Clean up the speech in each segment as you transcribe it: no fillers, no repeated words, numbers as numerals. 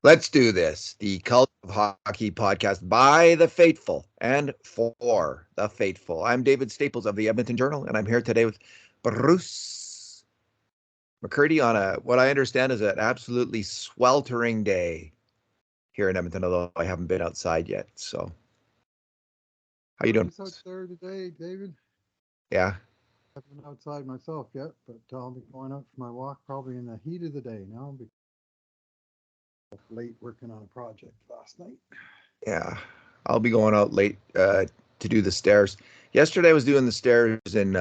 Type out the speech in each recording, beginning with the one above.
Let's do this. The Cult of Hockey podcast by the faithful and for the faithful. I'm David Staples of the Edmonton Journal, and I'm here today with Bruce McCurdy on what I understand is an absolutely sweltering day here in Edmonton, although I haven't been outside yet. So, how you doing? Nice out there today, David. Yeah. Haven't been outside myself yet, but I'll be going out for my walk probably in the heat of the day now because I was late working on a project last night. Yeah. I'll be going out late to do the stairs. Yesterday I was doing the stairs in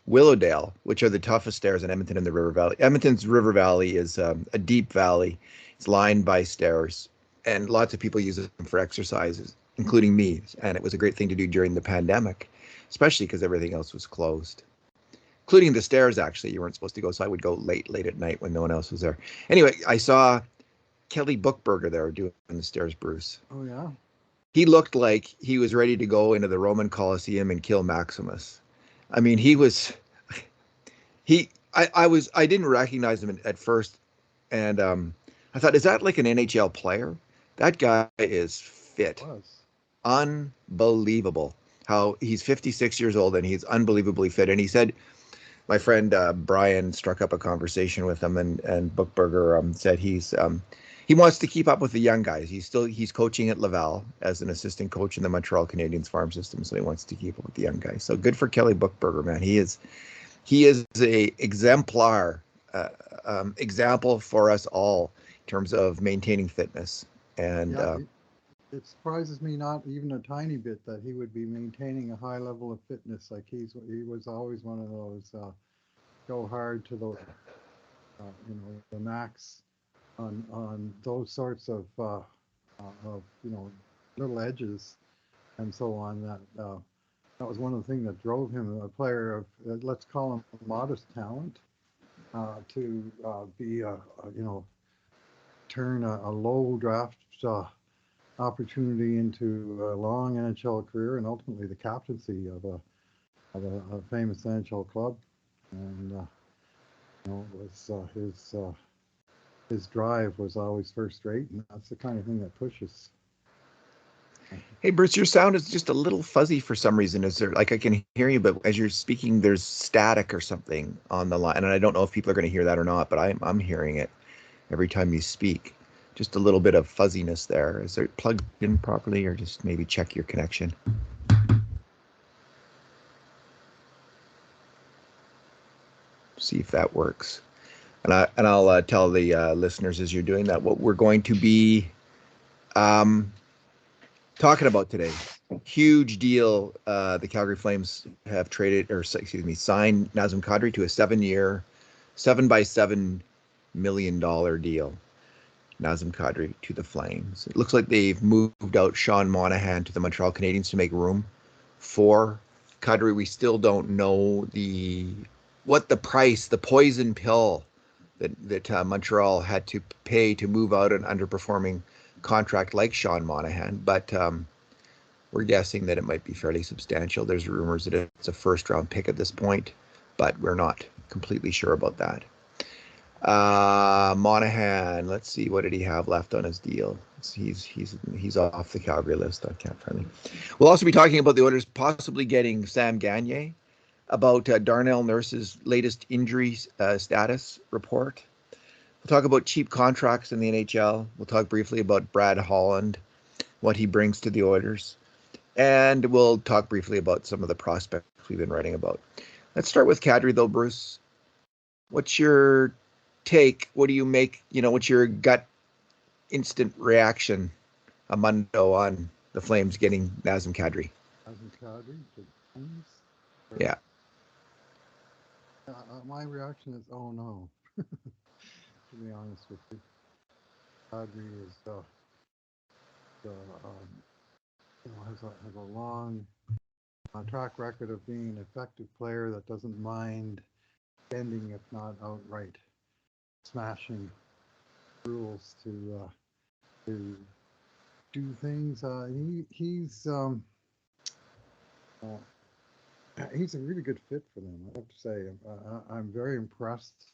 Willowdale, which are the toughest stairs in Edmonton in the River Valley. Edmonton's River Valley is a deep valley. It's lined by stairs, and lots of people use them for exercises, including me. And it was a great thing to do during the pandemic, especially because everything else was closed, including the stairs. Actually, you weren't supposed to go, so I would go late at night when no one else was there. Anyway, I saw Kelly Bookberger there doing the stairs, Bruce. Oh yeah, He looked like he was ready to go into the Roman Colosseum and kill Maximus. I mean, I didn't recognize him at first, and I thought, is that like an NHL player? That guy is it fit, was. unbelievable. How he's 56 years old and he's unbelievably fit. And he said, my friend Brian struck up a conversation with him, and Bookberger said he wants to keep up with the young guys. He's coaching at Laval as an assistant coach in the Montreal Canadiens farm system, so he wants to keep up with the young guys. So good for Kelly Bookberger, man. He is a exemplar example for us all in terms of maintaining fitness. And Yeah, it surprises me not even a tiny bit that he would be maintaining a high level of fitness. Like he was always one of those go hard to the the max on those sorts of little edges and so on that was one of the things that drove him, a player of let's call him modest talent, to be turn a low draft opportunity into a long NHL career and ultimately the captaincy of a famous NHL club, and was his drive was always first rate, and that's the kind of thing that pushes. hey, Bruce, your sound is just a little fuzzy for some reason. Is there, like, I can hear you, but as you're speaking, there's static or something on the line, and I don't know if people are going to hear that or not, but I'm hearing it every time you speak. Just a little bit of fuzziness there. Is it plugged in properly, or just maybe check your connection? See if that works. And I'll tell the listeners as you're doing that what we're going to be um, talking about today. Huge deal. The Calgary Flames have traded, or excuse me, signed Nazem Kadri to a 7-year, $7 by $7 million deal. Nazem Kadri to the Flames. It looks like they've moved out Sean Monahan to the Montreal Canadiens to make room for Kadri. We still don't know the price, the poison pill that Montreal had to pay to move out an underperforming contract like Sean Monahan, but we're guessing that it might be fairly substantial. There's rumors that it's a first round pick at this point, but we're not completely sure about that. Monahan, let's see, what did he have left on his deal? He's off the Calgary list. I can't find him. We'll also be talking about the Oilers possibly getting Sam Gagner, about Darnell Nurse's latest injury status report. We'll talk about cheap contracts in the NHL. We'll talk briefly about Brad Holland, what he brings to the Oilers, and we'll talk briefly about some of the prospects we've been writing about. Let's start with Kadri, though, Bruce. What's your take? What do you make? What's your gut instant reaction, Amundo, on the Flames getting Nazem Kadri? Nazem Kadri to the Flames. Yeah. My reaction is, oh no. To be honest with you, Kadri is has a long track record of being an effective player that doesn't mind bending, if not outright smashing rules to do things. Uh, he's a really good fit for them. I have to say, I'm very impressed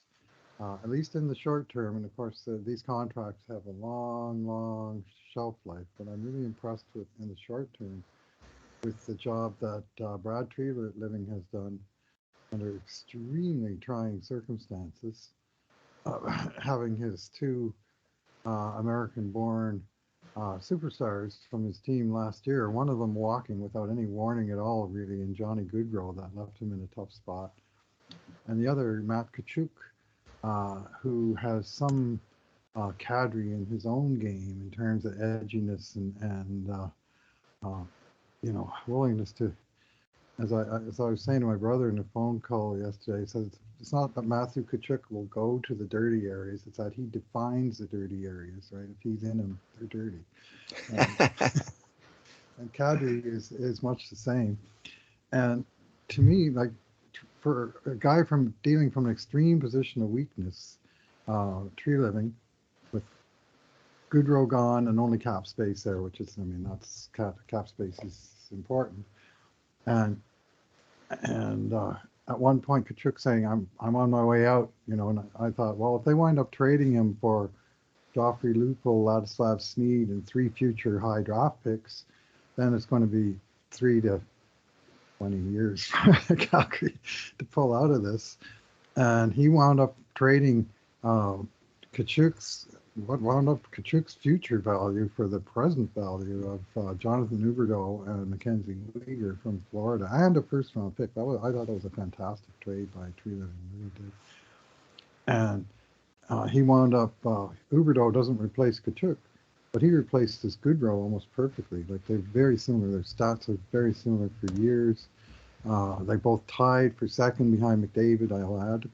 at least in the short term. And of course, these contracts have a long, long shelf life. But I'm really impressed with in the short term with the job that Brad Tree-Living has done under extremely trying circumstances, having his two American-born superstars from his team last year, one of them walking without any warning at all, really, in Johnny Gaudreau, that left him in a tough spot. And the other, Matt Tkachuk, who has some Kadri in his own game in terms of edginess and willingness to, as I was saying to my brother in a phone call yesterday, he says it's not that Matthew Tkachuk will go to the dirty areas, it's that he defines the dirty areas, right? If he's in them, they're dirty. And Kadri is much the same. And to me, like, for a guy from dealing from an extreme position of weakness, Tree-Living, with Gaudreau gone and only cap space there, which is, I mean, that's cap space is important. And at one point, Tkachuk saying, I'm on my way out, and I thought, well, if they wind up trading him for Joffrey Lupul, Ladislav Sneed, and 3 future high draft picks, then it's going to be 3 to 20 years for Calgary to pull out of this. And he wound up trading Tkachuk's future value for the present value of Jonathan Huberdeau and Mackenzie Weegar from Florida, and a first-round pick. I thought that was a fantastic trade by Tree-Living, really did. And he wound up, Huberdeau doesn't replace Tkachuk, but he replaced this Gaudreau almost perfectly. Like, they're very similar. Their stats are very similar for years. They both tied for second behind McDavid, I'll add,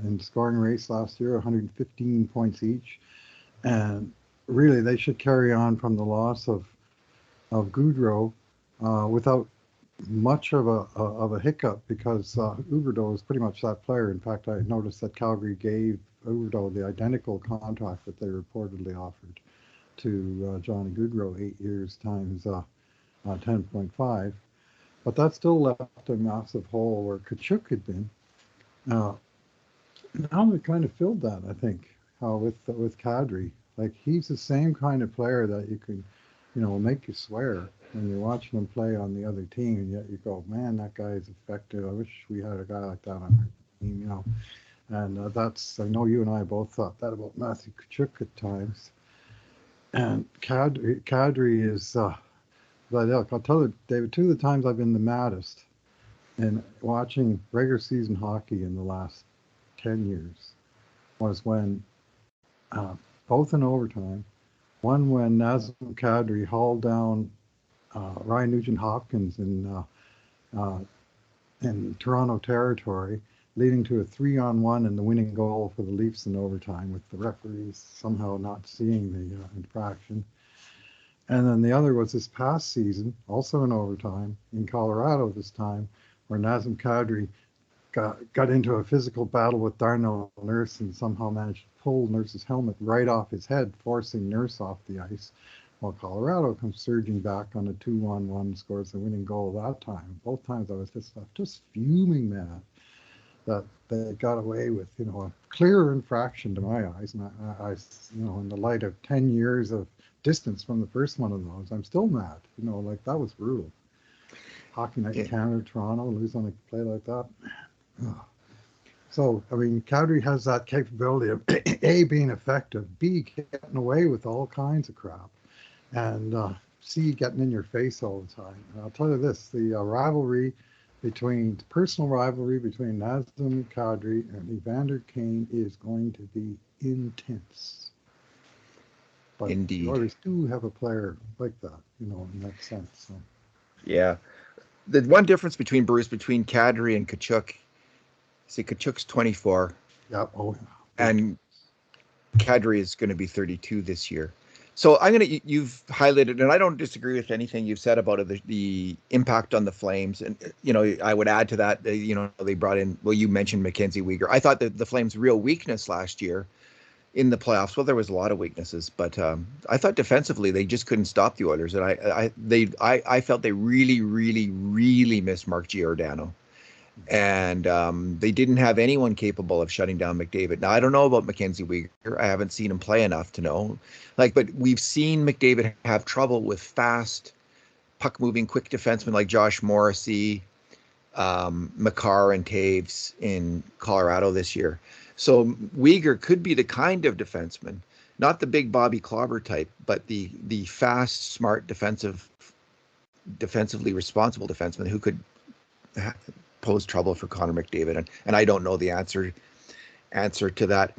in the scoring race last year, 115 points each. And really, they should carry on from the loss of Gaudreau without much of a hiccup, because Huberdeau is pretty much that player. In fact, I noticed that Calgary gave Huberdeau the identical contract that they reportedly offered to Johnny Gaudreau, 8 years times 10.5. But that still left a massive hole where Tkachuk had been. Now they kind of filled that, I think, with Kadri. Like, he's the same kind of player that you can, make you swear when you're watching him play on the other team, and yet you go, man, that guy is effective. I wish we had a guy like that on our team, And I know you and I both thought that about Matthew Tkachuk at times. And Kadri is, but I'll tell you, David, 2 of the times I've been the maddest in watching regular season hockey in the last 10 years was when, both in overtime, one when Nazem Kadri hauled down Ryan Nugent-Hopkins in Toronto territory, leading to a 3-on-1 and the winning goal for the Leafs in overtime, with the referees somehow not seeing the infraction. And then the other was this past season, also in overtime, in Colorado this time, where Nazem Kadri got into a physical battle with Darnell Nurse and somehow managed to pull Nurse's helmet right off his head, forcing Nurse off the ice, while Colorado comes surging back on a 2-on-1, scores the winning goal that time. Both times I was just fuming mad that they got away with, a clear infraction to my eyes. And I in the light of 10 years of distance from the first one of those, I'm still mad. Like, that was brutal. Hockey Night in Canada, Toronto, lose on a play like that. So, I mean, Kadri has that capability of A, being effective, B, getting away with all kinds of crap, and C, getting in your face all the time. And I'll tell you this, the personal rivalry between Nazem Kadri and Evander Kane is going to be intense. But Indeed. The Oilers do have a player like that, in that sense. So. Yeah. The one difference between Kadri and Tkachuk, see, Kachuk's 24. Yeah. Oh, yeah. And Kadri is going to be 32 this year. So you've highlighted, and I don't disagree with anything you've said about it, the impact on the Flames. And, I would add to that, they brought in, well, you mentioned Mackenzie Weegar. I thought that the Flames' real weakness last year in the playoffs, well, there was a lot of weaknesses, but I thought defensively they just couldn't stop the Oilers. And I felt they really, really, really missed Mark Giordano. And they didn't have anyone capable of shutting down McDavid. Now, I don't know about Mackenzie Weegar. I haven't seen him play enough to know. But we've seen McDavid have trouble with fast, puck-moving, quick defensemen like Josh Morrissey, McCarr, and Taves in Colorado this year. So Weegar could be the kind of defenseman, not the big Bobby Clobber type, but the fast, smart, defensively responsible defenseman who could pose trouble for Connor McDavid, and I don't know the answer to that.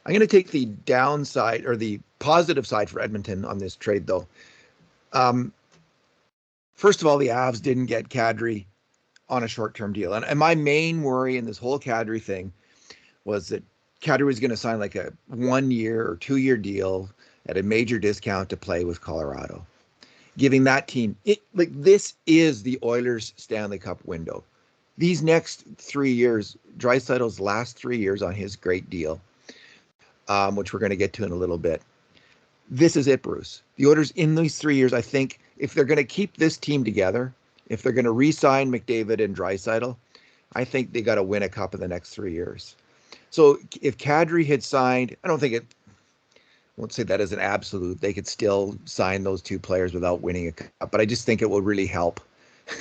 I'm going to take the downside or the positive side for Edmonton on this trade, though. First of all, the Avs didn't get Kadri on a short-term deal, and my main worry in this whole Kadri thing was that Kadri was going to sign like a 1-year or 2-year deal at a major discount to play with Colorado, giving that team this is the Oilers' Stanley Cup window. These next 3 years, Draisaitl's last 3 years on his great deal, which we're going to get to in a little bit. This is it, Bruce. The Oilers in these 3 years, I think, if they're going to keep this team together, if they're going to re-sign McDavid and Draisaitl, I think they got to win a cup in the next 3 years. So if Kadri had signed, I won't say that as an absolute. They could still sign those two players without winning a cup, but I just think it will really help.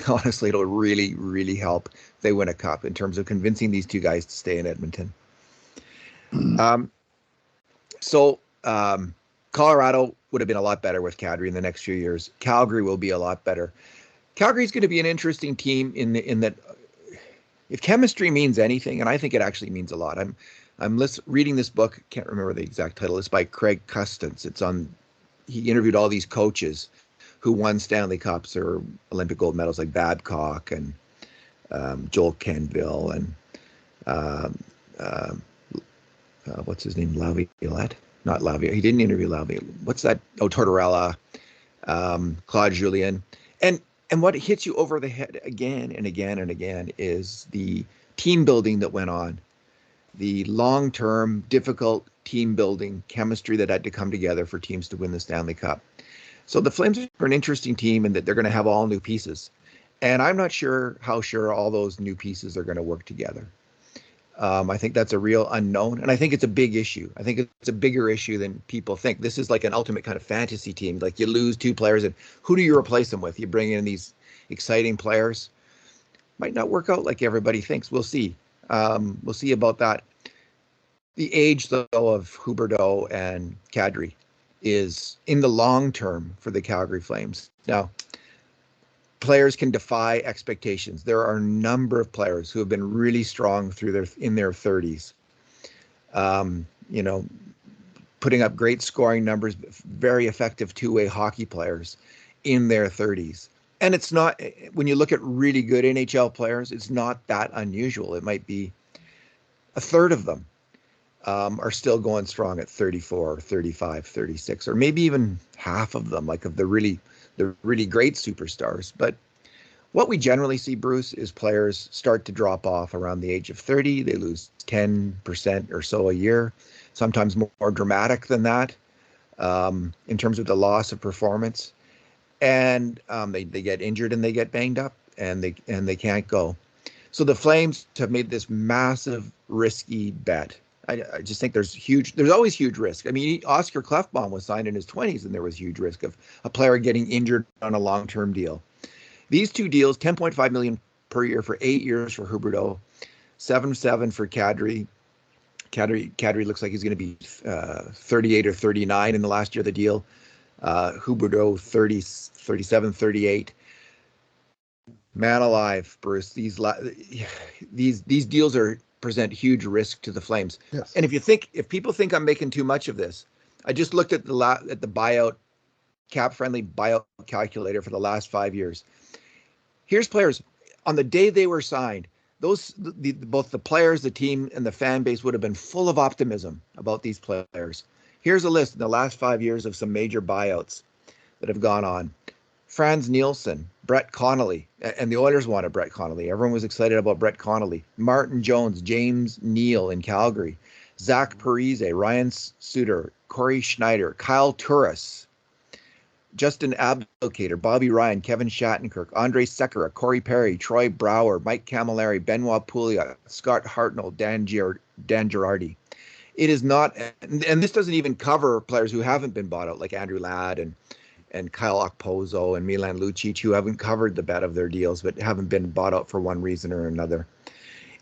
Honestly, it'll really, really help if they win a cup in terms of convincing these two guys to stay in Edmonton. Colorado would have been a lot better with Kadri in the next few years. Calgary will be a lot better. Calgary is going to be an interesting team in that if chemistry means anything, and I think it actually means a lot. I'm reading this book. Can't remember the exact title. It's by Craig Custance. He interviewed all these coaches who won Stanley Cups or Olympic gold medals like Babcock and Joel Kenville and what's his name? Laviolette? Not Laviolette. He didn't interview Laviolette. What's that? Oh, Tortorella, Claude Julien. And what hits you over the head again and again and again is the team building that went on, the long-term, difficult team building chemistry that had to come together for teams to win the Stanley Cup. So the Flames are an interesting team in that they're going to have all new pieces. And I'm not sure how all those new pieces are going to work together. I think that's a real unknown, and I think it's a big issue. I think it's a bigger issue than people think. This is like an ultimate kind of fantasy team. Like you lose two players, and who do you replace them with? You bring in these exciting players. Might not work out like everybody thinks. We'll see. We'll see about that. The age, though, of Huberdeau and Kadri is in the long term for the Calgary Flames. Now, players can defy expectations. There are a number of players who have been really strong in their 30s. Putting up great scoring numbers, very effective two-way hockey players in their 30s. And it's not, when you look at really good NHL players, it's not that unusual. It might be a third of them are still going strong at 34, 35, 36, or maybe even half of them, like of the really great superstars. But what we generally see, Bruce, is players start to drop off around the age of 30. They lose 10% or so a year, sometimes more dramatic than that in terms of the loss of performance. And they get injured and they get banged up and they can't go. So the Flames have made this massive risky bet. I just think there's always huge risk. I mean, Oscar Klefbom was signed in his 20s and there was huge risk of a player getting injured on a long-term deal. These two deals, $10.5 million per year for 8 years for Huberdeau, 7.7 for Kadri. Kadri looks like he's going to be 38 or 39 in the last year of the deal. Huberdeau 30, 37, 38. Man alive, Bruce. These deals present huge risk to the Flames. Yes. And if people think I'm making too much of this, I just looked at the buyout, cap-friendly buyout calculator for the last 5 years. Here's players on the day they were signed. Both the players, the team, and the fan base would have been full of optimism about these players. Here's a list in the last 5 years of some major buyouts that have gone on. Franz Nielsen, Brett Connolly, and the Oilers wanted Brett Connolly. Everyone was excited about Brett Connolly. Martin Jones, James Neal in Calgary, Zach Parise, Ryan Suter, Corey Schneider, Kyle Turris, Justin Abdelkader, Bobby Ryan, Kevin Shattenkirk, Andre Sekera, Corey Perry, Troy Brower, Mike Camilleri, Benoit Pouliot, Scott Hartnell, Dan Girardi. It is not, and this doesn't even cover players who haven't been bought out, like Andrew Ladd and Kyle Okposo and Milan Lucic, who haven't covered the bet of their deals, but haven't been bought out for one reason or another.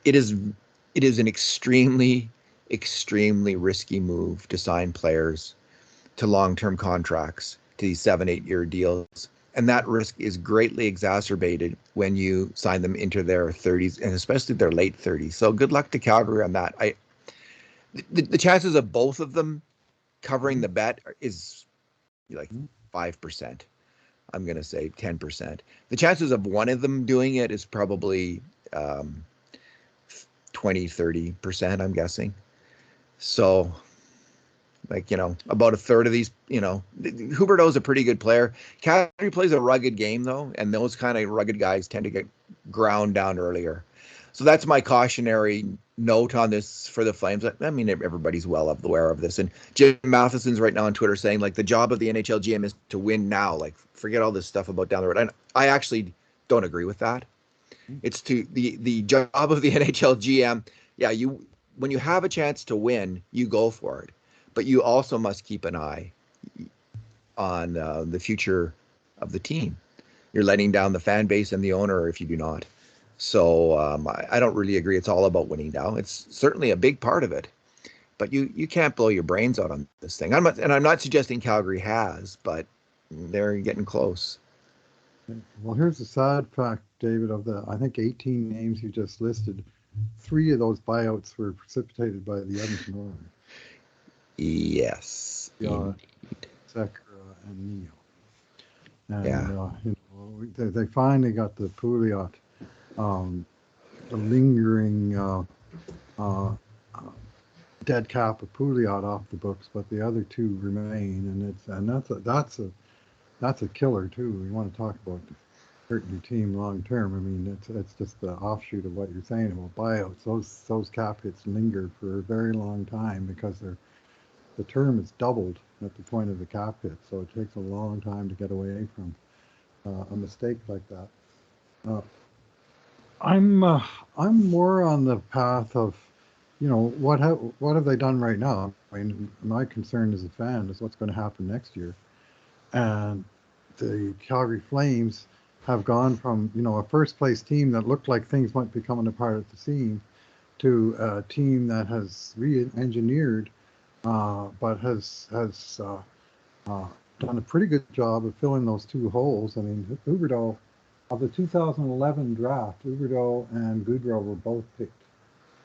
It is an extremely, extremely risky move to sign players to long-term contracts, to these 7-8 year deals. And that risk is greatly exacerbated when you sign them into their 30s and especially their late 30s. So good luck to Calgary on that. The chances of both of them covering the bet is like 5%. I'm going to say 10%. The chances of one of them doing it is probably 20-30%, I'm guessing. So, like, about a third of these, Huberdeau's a pretty good player. Kadri plays a rugged game, though, and those kind of rugged guys tend to get ground down earlier. So that's my cautionary note on this for the Flames. I mean, everybody's well aware of this. And Jim Matheson's right now on Twitter saying, like, the job of the NHL GM is to win now. Like, forget all this stuff about down the road. And I actually don't agree with that. It's the job of the NHL GM. Yeah, when you have a chance to win, you go for it. But you also must keep an eye on the future of the team. You're letting down the fan base and the owner if you do not. So I don't really agree. It's all about winning now. It's certainly a big part of it, but you can't blow your brains out on this thing. I'm not suggesting Calgary has, but they're getting close. Well, here's the sad fact, David, of the, I think, 18 names you just listed. 3 of those buyouts were precipitated by the Edmonton Oilers. Yes. Yeah, Sekera and Neal. And they finally got the Pouliot, the lingering dead cap of Pouliot off the books, but the other 2 remain, and that's a killer too. We want to talk about hurting your team long term. I mean, it's just the offshoot of what you're saying about buyouts. Those cap hits linger for a very long time because the term is doubled at the point of the cap hit, so it takes a long time to get away from a mistake like that. I'm more on the path of, what have they done right now? I mean, my concern as a fan is what's going to happen next year, and the Calgary Flames have gone from a first place team that looked like things might be coming apart at the seam to a team that has re-engineered. But has done a pretty good job of filling those 2 holes. I mean, Huberdeau, of the 2011 draft, Huberdeau and Gaudreau were both picked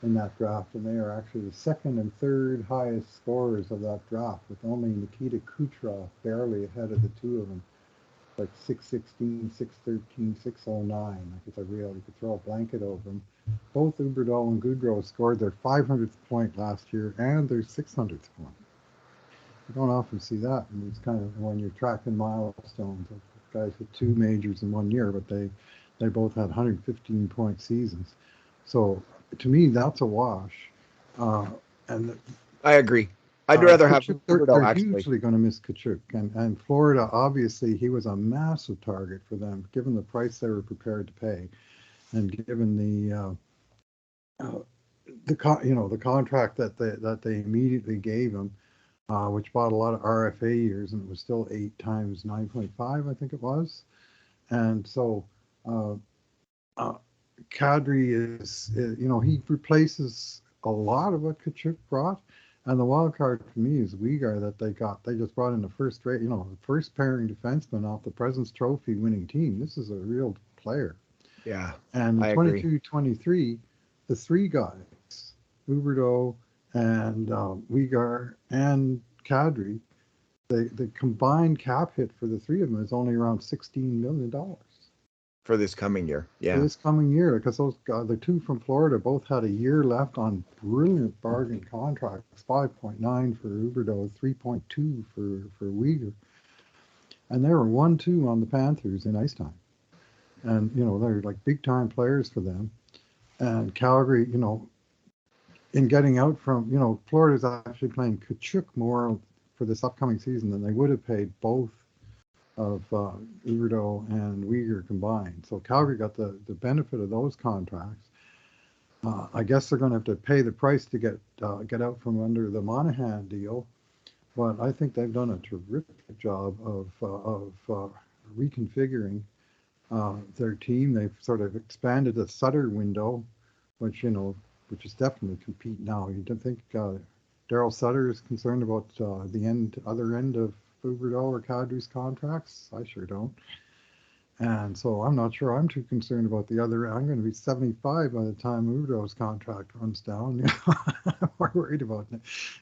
in that draft, and they are actually the 2nd and 3rd highest scorers of that draft, with only Nikita Kucherov barely ahead of the 2 of them, like 616, 613, 609. Like, it's a real, you could throw a blanket over them. Both Huberdeau and Gaudreau scored their 500th point last year and their 600th point. You don't often see that, and it's kind of when you're tracking milestones. Guys hit 2 majors in 1 year, but they both had 115 point seasons. So to me, that's a wash. And I agree. I'd rather have Huberdeau. They're hugely going to miss Tkachuk, and Florida, obviously, he was a massive target for them, given the price they were prepared to pay, and given the contract that they immediately gave him, which bought a lot of RFA years, and it was still 8 times 9.5, I think it was. And so Kadri is, he replaces a lot of what Tkachuk brought. And the wild card for me is Uyghur that they just brought in the first pairing defenseman off the President's Trophy winning team. This is a real player. Yeah. And 22-23, the 3 guys, Huberdeau and Uyghur and Kadri, the combined cap hit for the 3 of them is only around $16 million. For this coming year, yeah. For this coming year, because those guys, the 2 from Florida, both had a year left on brilliant bargain contracts, 5.9 for Huberdeau, 3.2 for Uyghur. And they were 1-2 on the Panthers in ice time. And, they're like big-time players for them. And Calgary, in getting out from, Florida's actually playing Tkachuk more for this upcoming season than they would have paid both Huberdeau and Uyghur combined. So Calgary got the benefit of those contracts. I guess they're going to have to pay the price to get out from under the Monahan deal, but I think they've done a terrific job of reconfiguring their team. They've sort of expanded the Sutter window, which which is definitely compete now. You don't think Daryl Sutter is concerned about the other end of Huberdeau or Kadri's contracts? I sure don't. And so I'm not sure I'm too concerned about the other. I'm going to be 75 by the time Huberdeau's contract runs down. I'm more worried about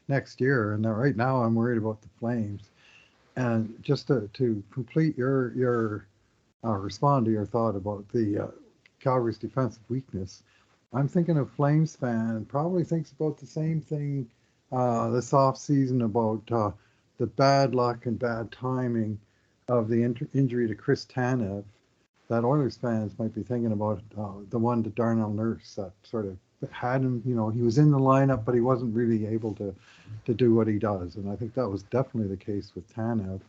next year. And right now I'm worried about the Flames. And just to complete your respond to your thought about the Calgary's defensive weakness, I'm thinking a Flames fan probably thinks about the same thing this off season about the bad luck and bad timing of the injury to Chris Tanev. That Oilers fans might be thinking about the one to Darnell Nurse that sort of had him. He was in the lineup, but he wasn't really able to do what he does. And I think that was definitely the case with Tanev.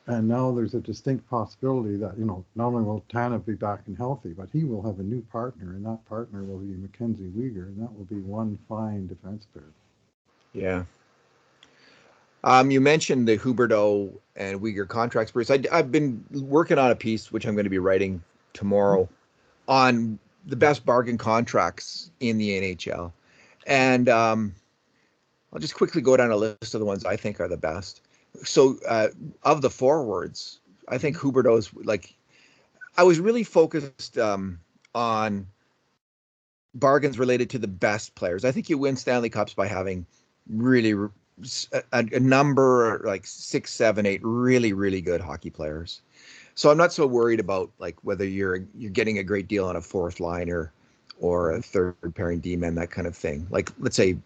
And now there's a distinct possibility that, not only will Tanev be back and healthy, but he will have a new partner, and that partner will be Mackenzie Weegar, and that will be one fine defense pair. Yeah. You mentioned the Huberdeau and Weegar contracts, Bruce. I've been working on a piece, which I'm going to be writing tomorrow, on the best bargain contracts in the NHL. And I'll just quickly go down a list of the ones I think are the best. So of the forwards, I think Huberdeau's, I was really focused on bargains related to the best players. I think you win Stanley Cups by having really a number like 6, 7, 8 really, really good hockey players. So I'm not so worried about whether you're getting a great deal on a fourth liner or a third pairing D-man, that kind of thing. Let's say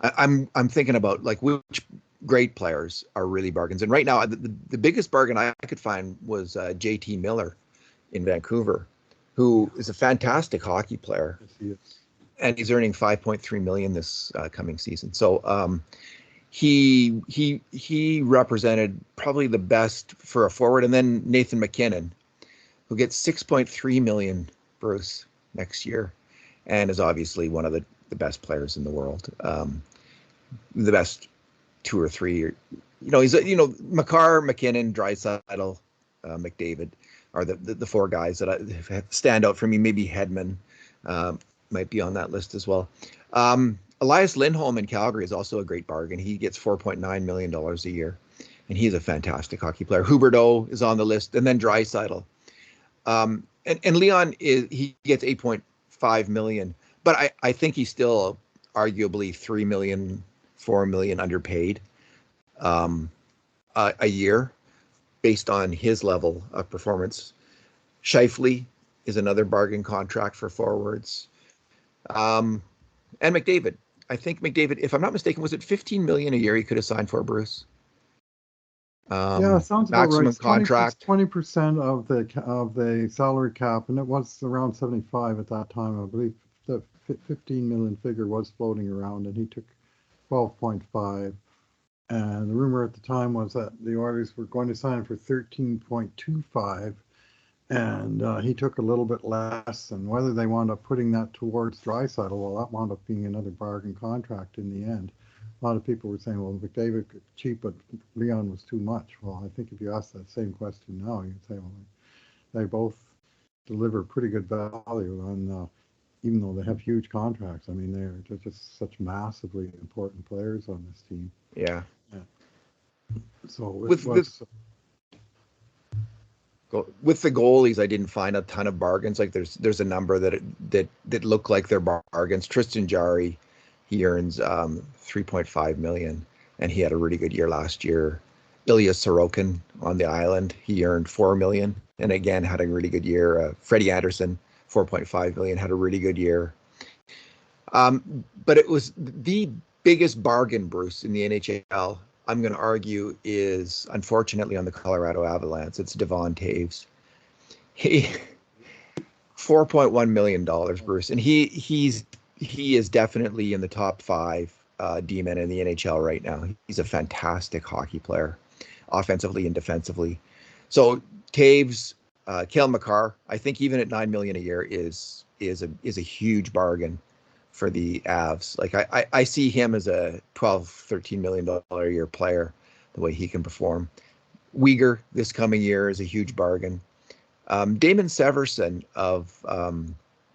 I'm thinking about which great players are really bargains. And right now, the biggest bargain I could find was JT Miller in Vancouver, who is a fantastic hockey player. Yes, he is. And he's earning $5.3 million this coming season. So he represented probably the best for a forward. And then Nathan McKinnon, who gets $6.3 million, Bruce, next year, and is obviously one of the best players in the world. The best 2 or 3. He's Makar, McKinnon, Draisaitl, McDavid are the 4 guys that stand out for me. Maybe Hedman might be on that list as well. Elias Lindholm in Calgary is also a great bargain. He gets $4.9 million a year, and he's a fantastic hockey player. Huberdeau is on the list, and then Draisaitl. And Leon he gets $8.5 million, but I think he's still arguably $3 million, $4 million underpaid a year based on his level of performance. Scheifele is another bargain contract for forwards. And McDavid. I think McDavid, if I'm not mistaken, was it $15 million a year he could have signed for, Bruce? Yeah, sounds about maximum right. contract. 20% of the salary cap, and it was around 75 at that time. I believe the 15 million figure was floating around, and he took 12.5. And the rumor at the time was that the Oilers were going to sign him for 13.25, and he took a little bit less. And whether they wound up putting that towards Draisaitl, well, that wound up being another bargain contract in the end. A lot of people were saying, well, McDavid cheap, but Leon was too much. Well, I think if you ask that same question now, you'd say, well, they both deliver pretty good value on, even though they have huge contracts. I mean, they're just such massively important players on this team. Yeah. So with the goalies, I didn't find a ton of bargains. There's a number that look like they're bargains. Tristan Jarry, he earns $3.5 million, and he had a really good year last year. Ilya Sorokin on the island, he earned $4 million, and again had a really good year. Freddie Anderson, $4.5 million, had a really good year. But it was the biggest bargain, Bruce, in the NHL. I'm going to argue is, unfortunately, on the Colorado Avalanche. It's Devon Taves. He $4.1 million, Bruce, and he is definitely in the top 5 D-men in the NHL right now. He's a fantastic hockey player, offensively and defensively. So Taves, Cale Makar, I think even at $9 million a year is a huge bargain for the Avs. Like I see him as a $12-13 million a year player, the way he can perform. Uyghur this coming year is a huge bargain. Damon Severson of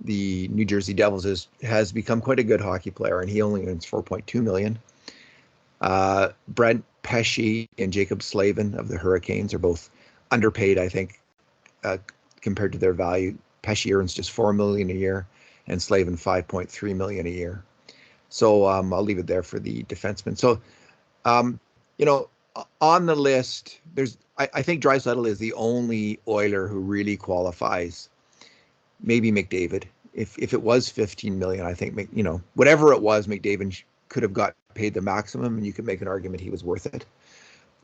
the New Jersey Devils has become quite a good hockey player, and he only earns $4.2 million. Brent Pesce and Jacob Slavin of the Hurricanes are both underpaid, I think, compared to their value. Pesce earns just $4 million a year, and Slavin $5.3 million a year. So I'll leave it there for the defenseman. So, you know, on the list, I think Draisaitl is the only Oiler who really qualifies. Maybe McDavid. If it was 15 million, I think, you know, whatever it was, McDavid could have got paid the maximum, and you could make an argument he was worth it.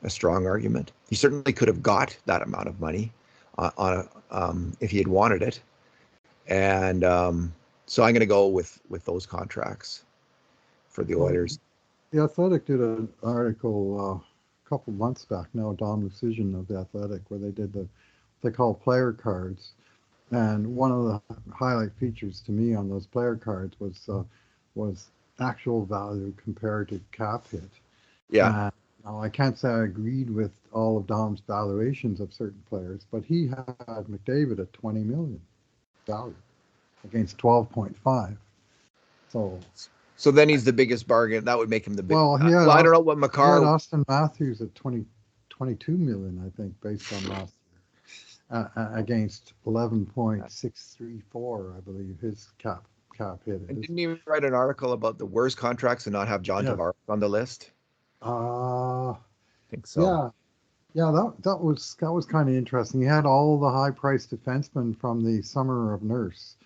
A strong argument. He certainly could have got that amount of money if he had wanted it. And so I'm going to go with those contracts for the Oilers. The Athletic did an article a couple months back now, Dom Lucian of the Athletic, where they did they call player cards. And one of the highlight features to me on those player cards was actual value compared to cap hit. Yeah. Now, I can't say I agreed with all of Dom's valuations of certain players, but he had McDavid at 20 million value against 12.5. So then he's the biggest bargain. That would make him the big. Well, I don't know what Makar. He had Austin Matthews at 22 million, I think, based on last year, against 11.634, I believe, his cap hit. And didn't you write an article about the worst contracts and not have John Tavares on the list? I think so. Yeah, that was kind of interesting. He had all the high-priced defensemen from the summer of Nurse,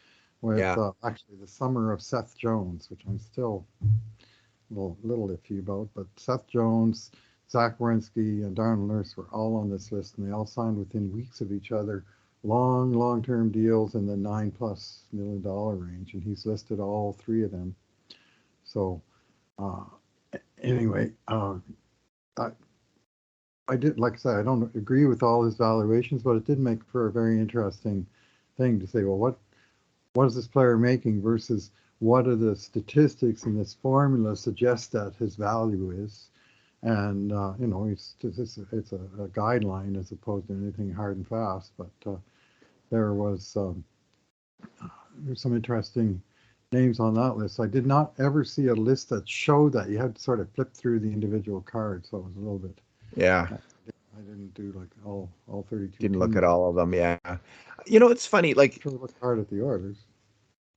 with actually the summer of Seth Jones, which I'm still a little iffy about. But Seth Jones, Zach Werenski, and Darnell Nurse were all on this list, and they all signed within weeks of each other, long-term deals in the $9+ million range, and he's listed all three of them. So anyway, I did, like I said, I don't agree with all his valuations, but it did make for a very interesting thing to say, well, what is this player making versus what are the statistics in this formula suggest that his value is? And, you know, it's a guideline as opposed to anything hard and fast, but there's some interesting names on that list. I did not ever see a list that showed that. You had to sort of flip through the individual cards, so it was a little bit. Yeah. I didn't do like all 32. Didn't look at all of them. Yeah. You know, it's funny. Like, sure looked hard at the Oilers.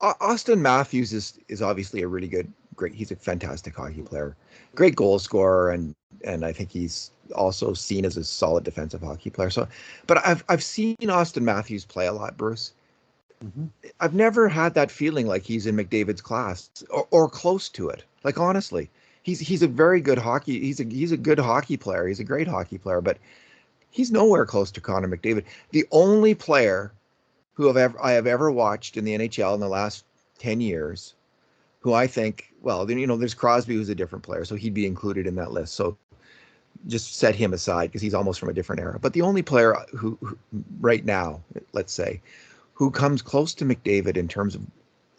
Austin Matthews is obviously a really great. He's a fantastic hockey player, great goal scorer, and I think he's also seen as a solid defensive hockey player. So, but I've seen Austin Matthews play a lot, Bruce. Mm-hmm. I've never had that feeling like he's in McDavid's class or close to it. Like, honestly, he's a very good hockey. He's a good hockey player. He's a great hockey player, but he's nowhere close to Connor McDavid. The only player who I have ever watched in the NHL in the last 10 years, who I think, well, you know, there's Crosby, who's a different player, so he'd be included in that list. So just set him aside because he's almost from a different era. But the only player who right now, let's say, who comes close to McDavid in terms of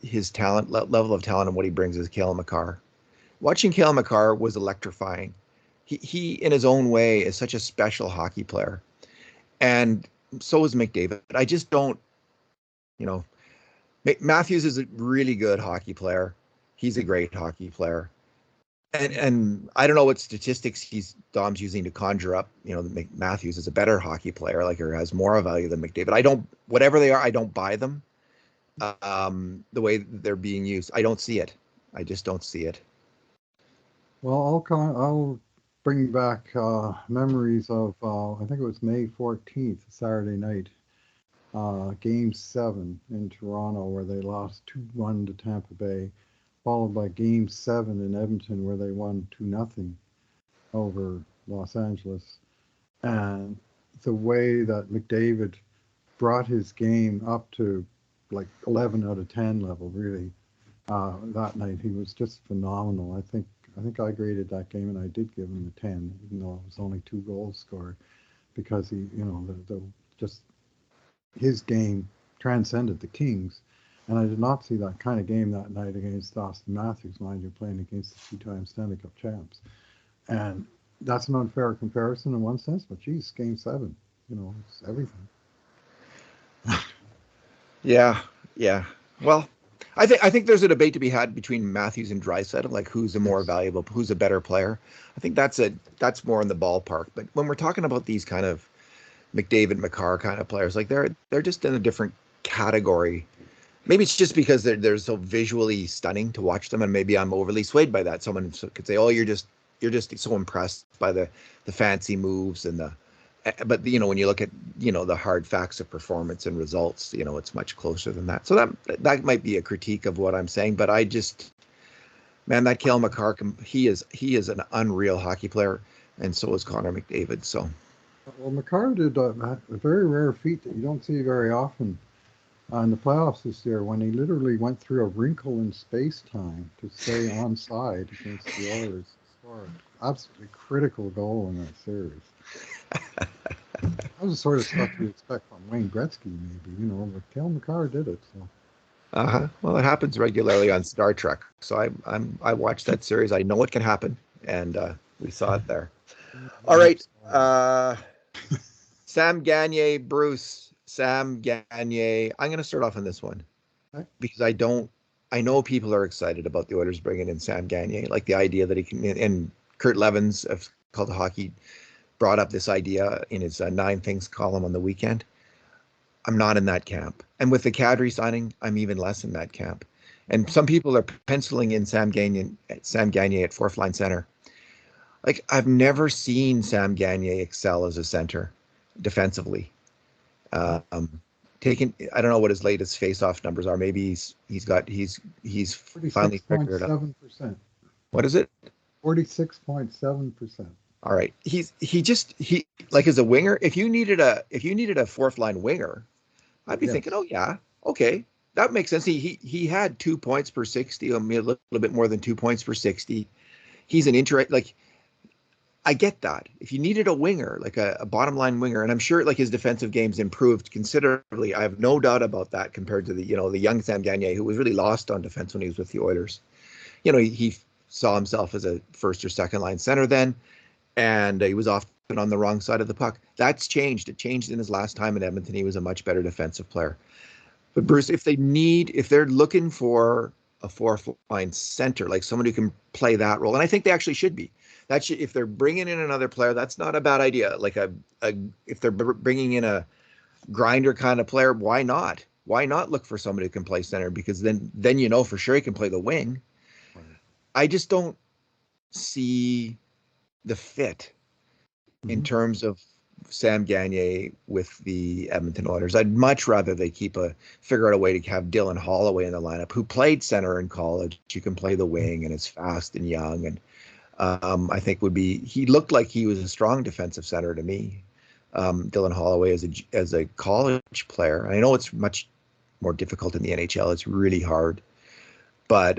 his talent, level of talent, and what he brings is Cale Makar. Watching Cale Makar was electrifying. He, in his own way, is such a special hockey player. And so is McDavid. I just don't, you know, Matthews is a really good hockey player. He's a great hockey player. And I don't know what statistics Dom's using to conjure up, you know, that Matthews is a better hockey player, like, or has more value than McDavid. Whatever they are, I don't buy them. The way they're being used, I don't see it. I just don't see it. Well, I'll bring back memories of I think it was May 14th, Saturday night, Game 7 in Toronto, where they lost 2-1 to Tampa Bay, followed by Game 7 in Edmonton, where they won 2-0 over Los Angeles. And the way that McDavid brought his game up to like 11 out of 10 level, really, that night, he was just phenomenal. I think I graded that game, and I did give him a 10, even though it was only 2 goals scored, because he, you know, the just his game transcended the Kings. And I did not see that kind of game that night against Austin Matthews, mind you, playing against the two-time Stanley Cup champs. And that's an unfair comparison in one sense, but geez, Game 7, you know, it's everything. Yeah, yeah. Well, I think there's a debate to be had between Matthews and Draisaitl, like who's the more valuable, who's a better player. I think that's more in the ballpark. But when we're talking about these kind of McDavid, McCarr kind of players, like they're just in a different category. Maybe it's just because they're so visually stunning to watch them, and maybe I'm overly swayed by that. Someone could say, "Oh, you're just so impressed by the fancy moves and the." But you know, when you look at the hard facts of performance and results, it's much closer than that. So that might be a critique of what I'm saying. But I just, man, that Cale Makar, he is an unreal hockey player, and so is Connor McDavid. So, well, Makar did a very rare feat that you don't see very often in the playoffs this year, when he literally went through a wrinkle in space-time to stay onside against the Oilers. Scored absolutely critical goal in that series. That was the sort of stuff you expect from Wayne Gretzky, maybe, but Cale Makar did it. So. Well, it happens regularly on Star Trek. So I watched that series. I know what can happen, and we saw it there. All right, Sam Gagner, Bruce. Sam Gagner. I'm going to start off on this one because I know people are excited about the Oilers bringing in Sam Gagner, like the idea that he can. And Kurt Levens of Cult of Hockey brought up this idea in his 9 Things column on the weekend. I'm not in that camp. And with the Kadri signing, I'm even less in that camp. And some people are penciling in Sam Gagner at fourth line center. Like, I've never seen Sam Gagner excel as a center defensively. I don't know what his latest face-off numbers are. Maybe he's finally figured it out. 46.7%. What is it? 46.7%. All right. He like as a winger, if you needed a fourth line winger, I'd be thinking, oh yeah, okay, that makes sense. He had 2 points per 60, a little bit more than 2 points per 60. He's an like, I get that. If you needed a winger, like a bottom line winger, and I'm sure like his defensive game's improved considerably. I have no doubt about that compared to the young Sam Gagner, who was really lost on defense when he was with the Oilers. He saw himself as a first or second line center then, and he was often on the wrong side of the puck. That's changed. It changed in his last time in Edmonton. He was a much better defensive player. But Bruce, if they're looking for a fourth line center, like someone who can play that role, and I think they actually should be. If they're bringing in another player, that's not a bad idea. Like if they're bringing in a grinder kind of player, why not? Why not look for somebody who can play center? Because then for sure he can play the wing. Right. I just don't see the fit in terms of Sam Gagner with the Edmonton Oilers. I'd much rather they figure out a way to have Dylan Holloway in the lineup, who played center in college. You can play the wing and is fast and young, and I think he looked like he was a strong defensive center to me. Dylan Holloway as a college player. I know it's much more difficult in the NHL. It's really hard, but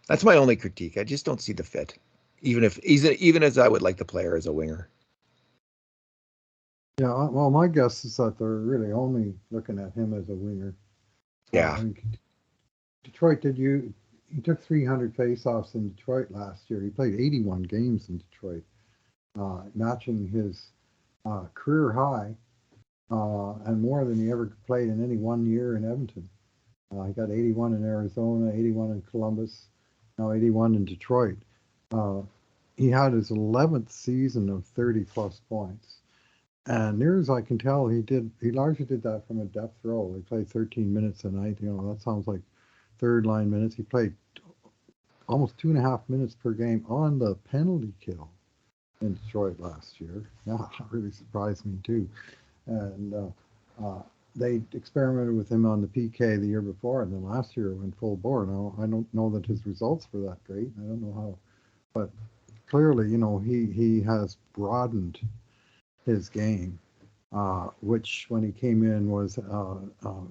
that's my only critique. I just don't see the fit, even as I would like the player as a winger. Yeah, well, my guess is that they're really only looking at him as a winger. Yeah. Detroit he took 300 faceoffs in Detroit last year. He played 81 games in Detroit, matching his career high and more than he ever played in any 1 year in Edmonton. He got 81 in Arizona, 81 in Columbus, now 81 in Detroit. He had his 11th season of 30-plus points. And near as I can tell, he largely did that from a depth role. He played 13 minutes a night. That sounds like third line minutes. He played almost 2.5 minutes per game on the penalty kill in Detroit last year. Yeah, that really surprised me too. And they experimented with him on the PK the year before, and then last year went full bore. Now I don't know that his results were that great. I don't know how, but clearly, he has broadened his game, which when he came in was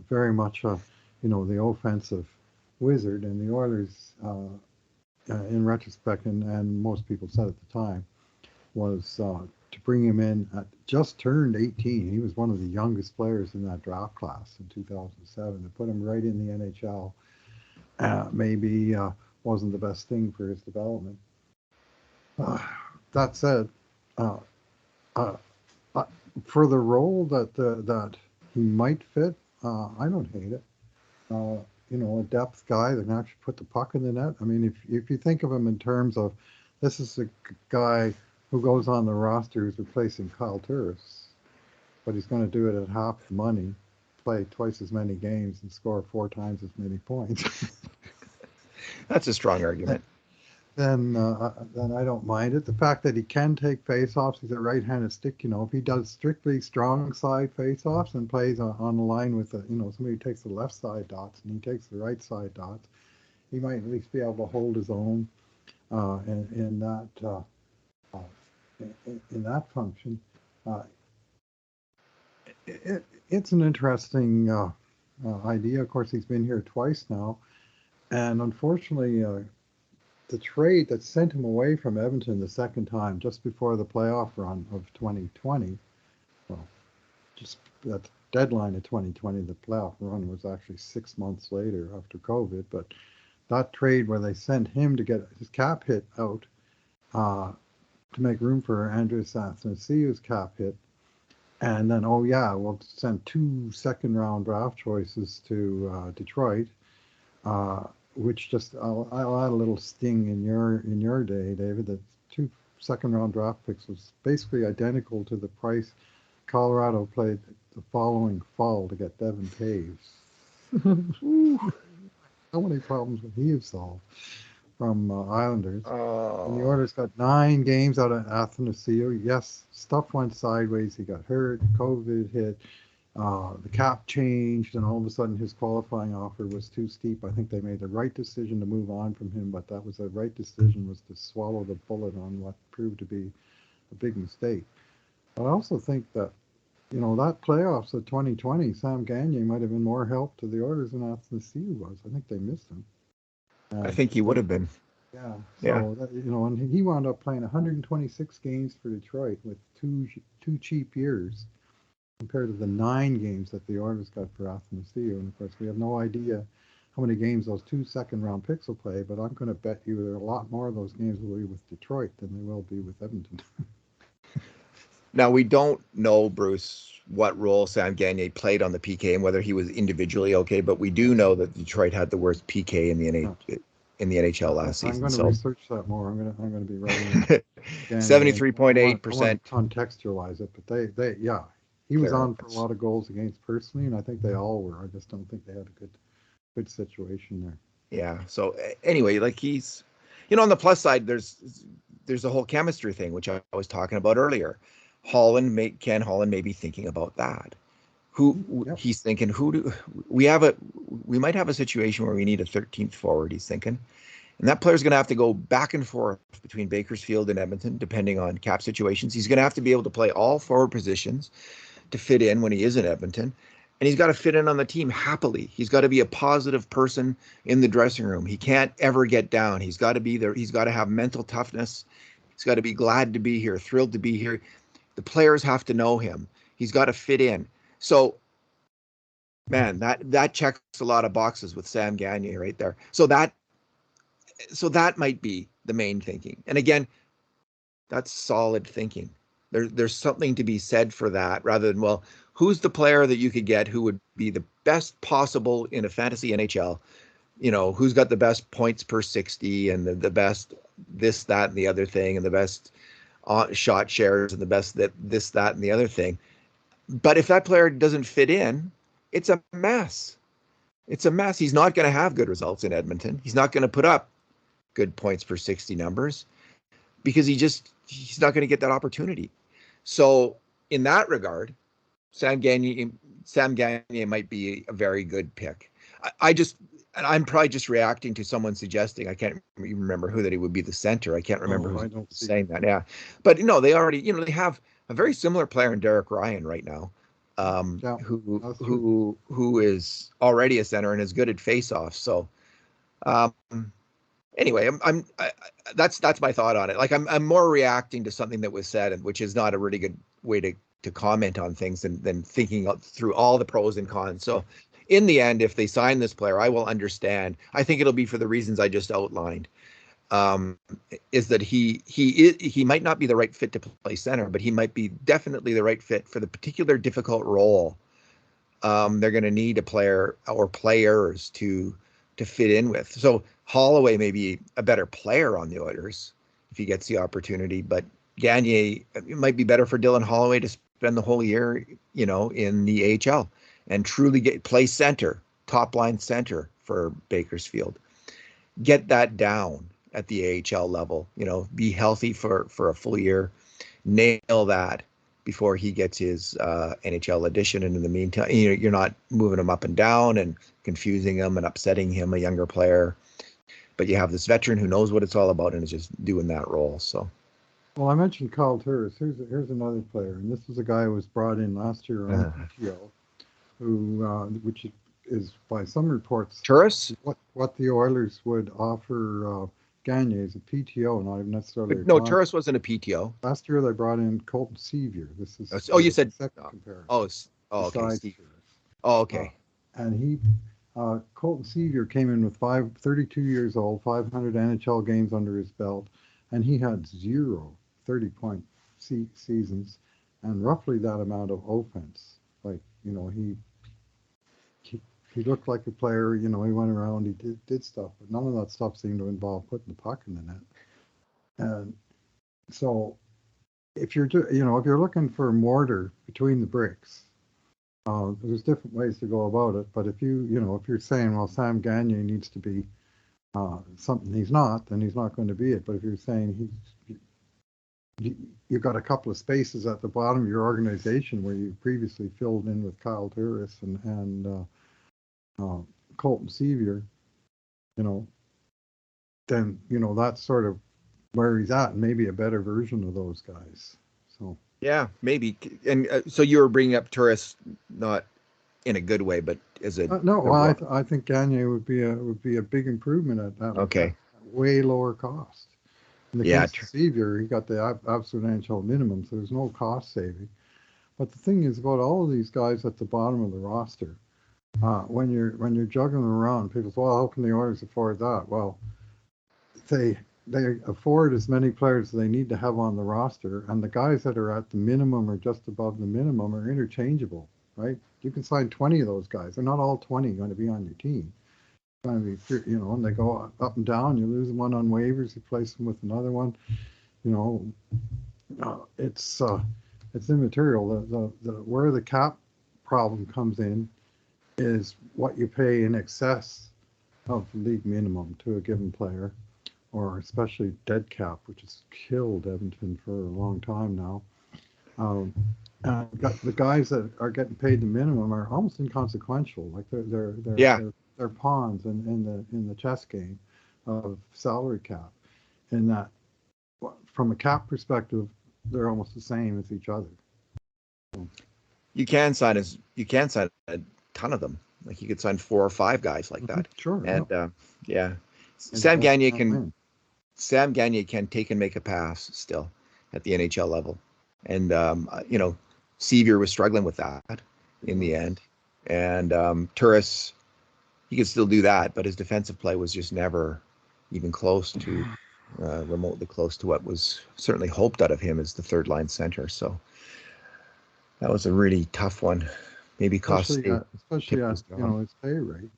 very much the offensive wizard, and the Oilers, in retrospect, and most people said at the time, was to bring him in at just turned 18. He was one of the youngest players in that draft class in 2007. To put him right in the NHL maybe wasn't the best thing for his development. That said, uh, uh, for the role that he might fit, I don't hate it. A depth guy that can actually put the puck in the net. I mean, if you think of him in terms of this is a guy who goes on the roster who's replacing Kyle Turris, but he's going to do it at half the money, play twice as many games, and score 4 times as many points. That's a strong argument. Then I don't mind it. The fact that he can take face-offs, he's a right-handed stick. If he does strictly strong side face-offs and plays on the line with somebody who takes the left side dots and he takes the right side dots, he might at least be able to hold his own in that function. It's an interesting idea. Of course, he's been here twice now, and unfortunately, the trade that sent him away from Edmonton the second time, just before the playoff run of 2020, well, just that deadline of 2020, the playoff run was actually 6 months later after COVID, but that trade where they sent him to get his cap hit out to make room for Andreas Athanasiou's cap hit, and then, we'll send 2 second-round draft choices to Detroit, which just I'll add a little sting in your day, David. That 2 second-round draft picks was basically identical to the price Colorado paid the following fall to get Devin Taves. So many problems would he have solved from Islanders. And the Oilers got 9 games out of Athanasiou. Yes, stuff went sideways. He got hurt. COVID hit. The cap changed, and all of a sudden his qualifying offer was too steep. I think they made the right decision to move on from him, but that was the right decision, was to swallow the bullet on what proved to be a big mistake. But I also think that, that playoffs of 2020, Sam Gagner might have been more help to the Oilers than Athanasiou was. I think they missed him. I think he would have been. Yeah. So, and he wound up playing 126 games for Detroit with two cheap years, compared to the 9 games that the Oilers got for Athanasiou. And of course, we have no idea how many games those 2 second-round picks will play, but I'm going to bet you that a lot more of those games will be with Detroit than they will be with Edmonton. Now, we don't know, Bruce, what role Sam Gagner played on the PK and whether he was individually okay, but we do know that Detroit had the worst PK in the NHL last season. I'm going to research that more. I'm going to be writing 73.8%. I want to contextualize it, but he was on for a lot of goals against personally, and I think they all were. I just don't think they had a good situation there. Yeah. So anyway, like he's, on the plus side, there's a whole chemistry thing, which I was talking about earlier. Ken Holland may be thinking about that. He's thinking, we might have a situation where we need a 13th forward, he's thinking. And that player's going to have to go back and forth between Bakersfield and Edmonton, depending on cap situations. He's going to have to be able to play all forward positions to fit in when he is in Edmonton. And he's got to fit in on the team happily. He's got to be a positive person in the dressing room. He can't ever get down. He's got to be there. He's got to have mental toughness. He's got to be glad to be here, thrilled to be here. The players have to know him. He's got to fit in. So, man, that checks a lot of boxes with Sam Gagner right there. So that might be the main thinking. And again, that's solid thinking. There's something to be said for that, rather than, well, who's the player that you could get who would be the best possible in a fantasy NHL? Who's got the best points per 60 and the best this, that, and the other thing, and the best shot shares and the best this, that, and the other thing. But if that player doesn't fit in, it's a mess. It's a mess. He's not going to have good results in Edmonton. He's not going to put up good points per 60 numbers because he's not going to get that opportunity. So in that regard, Sam Gagner might be a very good pick. I'm probably just reacting to someone suggesting, I can't even remember who, that he would be the center. I can't remember who's saying that. Yeah. But, they already, they have a very similar player in Derek Ryan right now, who is already a center and is good at faceoffs. So anyway, that's my thought on it. Like I'm more reacting to something that was said, which is not a really good way to comment on things than thinking through all the pros and cons. So in the end, if they sign this player, I will understand. I think it'll be for the reasons I just outlined. Is that he might not be the right fit to play center, but he might be definitely the right fit for the particular difficult role they're going to need a player or players to fit in with. So Holloway may be a better player on the Oilers if he gets the opportunity, but Gagner, it might be better for Dylan Holloway to spend the whole year, in the AHL and truly play center, top line center for Bakersfield. Get that down at the AHL level, be healthy for a full year, nail that before he gets his NHL edition. And in the meantime, you're not moving him up and down and confusing him and upsetting him, a younger player. But you have this veteran who knows what it's all about and is just doing that role. So, well, I mentioned Carl Turris. Here's another player, and this is a guy who was brought in last year on PTO, which is by some reports Turris. What the Oilers would offer Gagner is a PTO, not even necessarily. No, Turris wasn't a PTO. Last year they brought in Colton Sevier. This is you said second comparison. Okay. Okay. And he Colton Sevier came in with 32 years old, 500 NHL games under his belt, and he had 0 30-point seasons and roughly that amount of offense. Like, he looked like a player, he went around, he did stuff, but none of that stuff seemed to involve putting the puck in the net. And so if you're looking for mortar between the bricks, there's different ways to go about it. But if you're saying, well, Sam Gagner needs to be something he's not, then he's not going to be it. But if you're saying you've got a couple of spaces at the bottom of your organization where you previously filled in with Kyle Turris and Colton Sevier, then that's sort of where he's at, and maybe a better version of those guys. So yeah, maybe. And so you were bringing up Turris, not in a good way, but as a I think Gagner would be a big improvement at that. Okay. At way lower cost. In the case of Sevier, he got the absolute NHL minimum, so there's no cost saving. But the thing is about all of these guys at the bottom of the roster, when you're juggling around, people say, well, how can the Oilers afford that? Well, they afford as many players as they need to have on the roster, and the guys that are at the minimum or just above the minimum are interchangeable, right? You can sign 20 of those guys. They're not all 20 going to be on your team. It's going to be, and they go up and down. You lose one on waivers, you place them with another one. It's immaterial. Where the cap problem comes in is what you pay in excess of the league minimum to a given player, or especially dead cap, which has killed Edmonton for a long time now. The guys that are getting paid the minimum are almost inconsequential. Like they're pawns in the chess game of salary cap. In that, from a cap perspective, they're almost the same as each other. You can sign a ton of them. Like you could sign 4 or 5 guys like that. Sure. And Sam Gagner can take and make a pass still at the NHL level. And Sevier was struggling with that in the end. And Turris, he could still do that, but his defensive play was just never even close to remotely close to what was certainly hoped out of him as the third line center. So that was a really tough one. Maybe especially at his pay rate.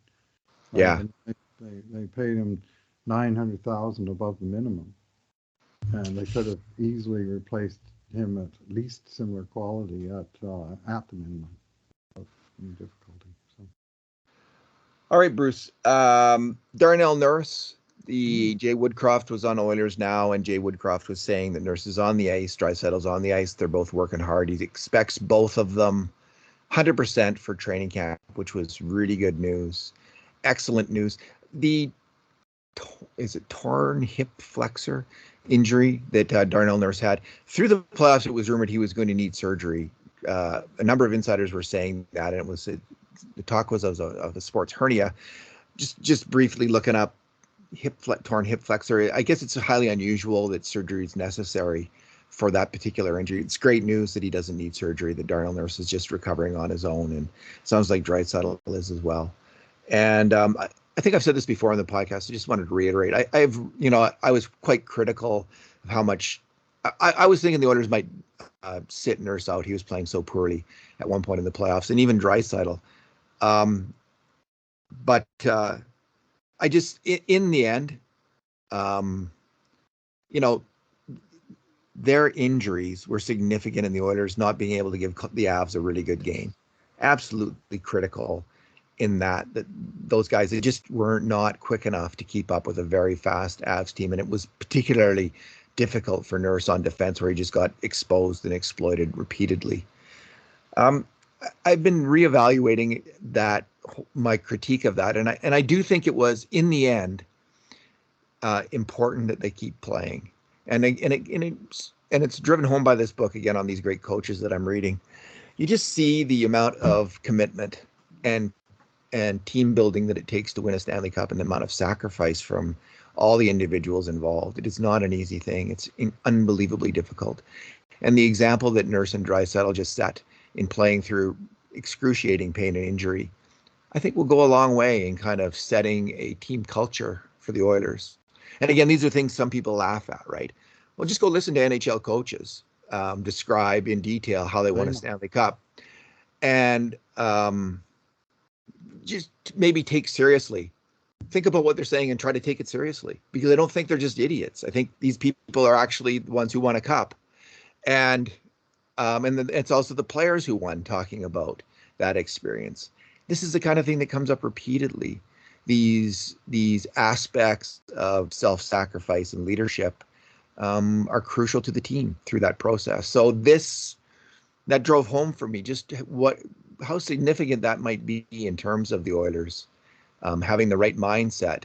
They paid him $900,000 above the minimum, and they could have easily replaced him at least similar quality at the minimum of difficulty. So. All right, Bruce. Darnell Nurse. Jay Woodcroft was on Oilers Now, and Jay Woodcroft was saying that Nurse is on the ice, Draisaitl's on the ice. They're both working hard. He expects both of them 100% for training camp, which was really good news. Excellent news. Is it torn hip flexor injury that Darnell Nurse had? Through the playoffs, it was rumored he was going to need surgery. A number of insiders were saying that, and the talk was of a sports hernia. Just briefly looking up torn hip flexor. I guess it's highly unusual that surgery is necessary for that particular injury. It's great news that he doesn't need surgery, that Darnell Nurse is just recovering on his own, and sounds like Draisaitl is as well. And I think I've said this before on the podcast. I just wanted to reiterate. I was quite critical of how much I was thinking the Oilers might sit Nurse out. He was playing so poorly at one point in the playoffs, and even Draisaitl. But I just, in the end, their injuries were significant in the Oilers not being able to give the Avs a really good game. Absolutely critical in that those guys, they just were not quick enough to keep up with a very fast Avs team. And it was particularly difficult for Nurse on defense, where he just got exposed and exploited repeatedly. I've been reevaluating my critique of that. And I do think it was, in the end, important that they keep playing. And it's driven home by this book again on these great coaches that I'm reading. You just see the amount of commitment and team building that it takes to win a Stanley Cup, and the amount of sacrifice from all the individuals involved. It is not an easy thing. It's unbelievably difficult. And the example that Nurse and Draisaitl just set in playing through excruciating pain and injury, I think will go a long way in kind of setting a team culture for the Oilers. And again, these are things some people laugh at, right? Well, just go listen to NHL coaches describe in detail how they won a Stanley Cup, and just maybe think about what they're saying and try to take it seriously, because I don't think they're just idiots. I think these people are actually the ones who won a cup, and then it's also the players who won talking about that experience. This is the kind of thing that comes up repeatedly. These aspects of self-sacrifice and leadership are crucial to the team through that process. So that drove home for me just how significant that might be in terms of the Oilers having the right mindset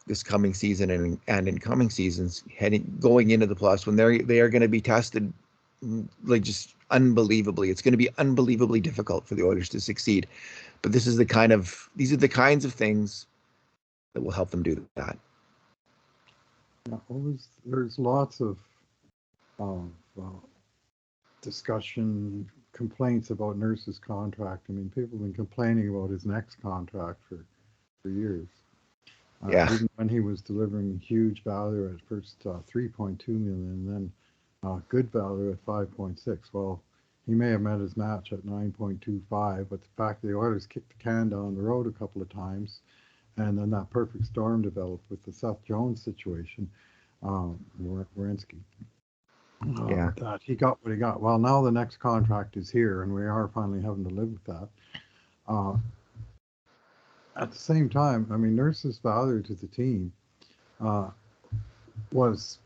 this coming season and in coming seasons, going into the playoffs when they are going to be tested like just unbelievably. It's going to be unbelievably difficult for the Oilers to succeed. But these are the kinds of things that will help them do that. Yeah, there's lots of discussion, complaints about Nurse's contract. I mean, people have been complaining about his next contract for years. Even when he was delivering huge value at first, 3.2 million, and then good value at 5.6. Well, he may have met his match at 9.25, but the fact that the Oilers kicked the can down the road a couple of times, and then that perfect storm developed with the Seth Jones situation, Werenski. That he got what he got. Well, now the next contract is here, and we are finally having to live with that. At the same time, I mean, Nurse's value to the team was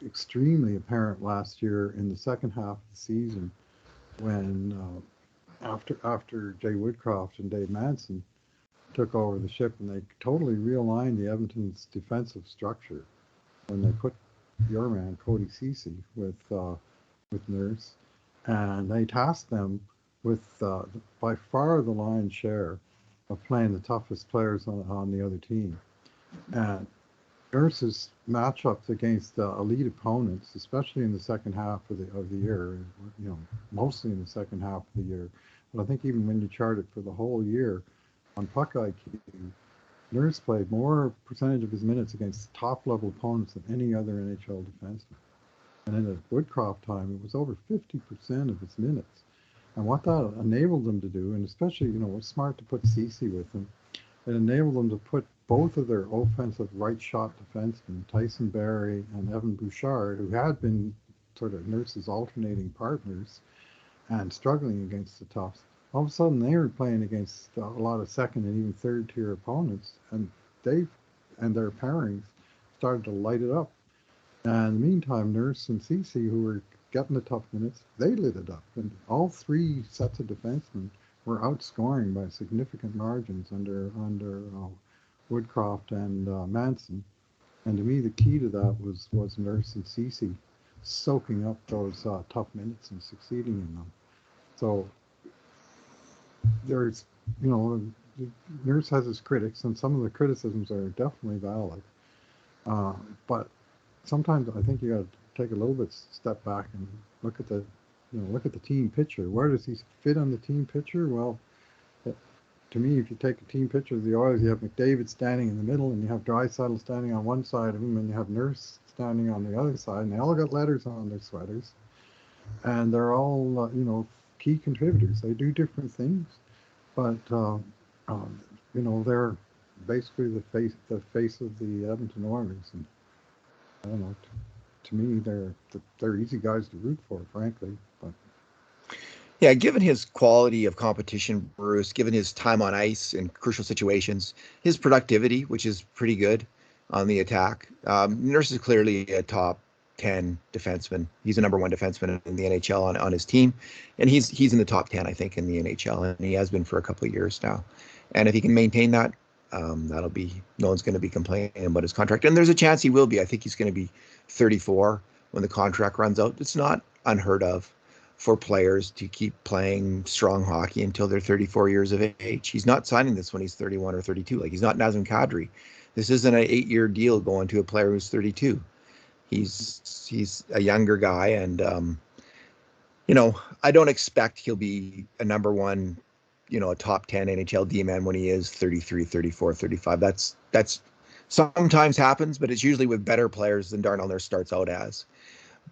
extremely apparent last year in the second half of the season, when after Jay Woodcroft and Dave Manson took over the ship, and they totally realigned the Edmonton's defensive structure when they put your man Cody Ceci with Nurse, and they tasked them with by far the lion's share of playing the toughest players on the other team. And Nurse's matchups against elite opponents, especially in the second half of the year, mostly in the second half of the year, but I think even when you chart it for the whole year on Puck IQ, Nurse played more percentage of his minutes against top-level opponents than any other NHL defenseman. And in the Woodcroft time, it was over 50% of his minutes. And what that enabled them to do, and especially, it was smart to put Ceci with him, it enabled them to put both of their offensive right-shot defensemen, Tyson Barrie and Evan Bouchard, who had been sort of Nurse's alternating partners and struggling against the toughs. All of a sudden, they were playing against a lot of second and even third-tier opponents, and their pairings started to light it up. And in the meantime, Nurse and Ceci, who were getting the tough minutes, they lit it up. And all three sets of defensemen were outscoring by significant margins under Woodcroft and Manson. And to me, the key to that was Nurse and Ceci soaking up those tough minutes and succeeding in them. So there's, Nurse has his critics, and some of the criticisms are definitely valid. But sometimes I think you got to take a little bit step back and look at the team picture. Where does he fit on the team picture? Well, to me, if you take a team picture of the Oilers, you have McDavid standing in the middle, and you have Draisaitl standing on one side of him, and you have Nurse standing on the other side, and they all got letters on their sweaters, and they're all key contributors. They do different things, but they're basically the face of the Edmonton Oilers, and I don't know. To me, they're easy guys to root for, frankly. But yeah, given his quality of competition, Bruce, given his time on ice in crucial situations, his productivity, which is pretty good on the attack, Nurse is clearly a top 10 defenseman. He's a number one defenseman in the NHL on his team, and he's in the top 10, I think, in the NHL, and he has been for a couple of years now. And if he can maintain that, that'll be, no one's going to be complaining about his contract. And there's a chance he will be. I think he's going to be 34 when the contract runs out. It's not unheard of for players to keep playing strong hockey until they're 34 years of age. He's not signing this when he's 31 or 32. Like, he's not Nazem Kadri. This isn't an 8-year deal going to a player who's 32. He's a younger guy, and I don't expect he'll be a number one, a top 10 NHL D-man when he is 33, 34, 35. That's sometimes happens, but it's usually with better players than Darnell Nurse starts out as.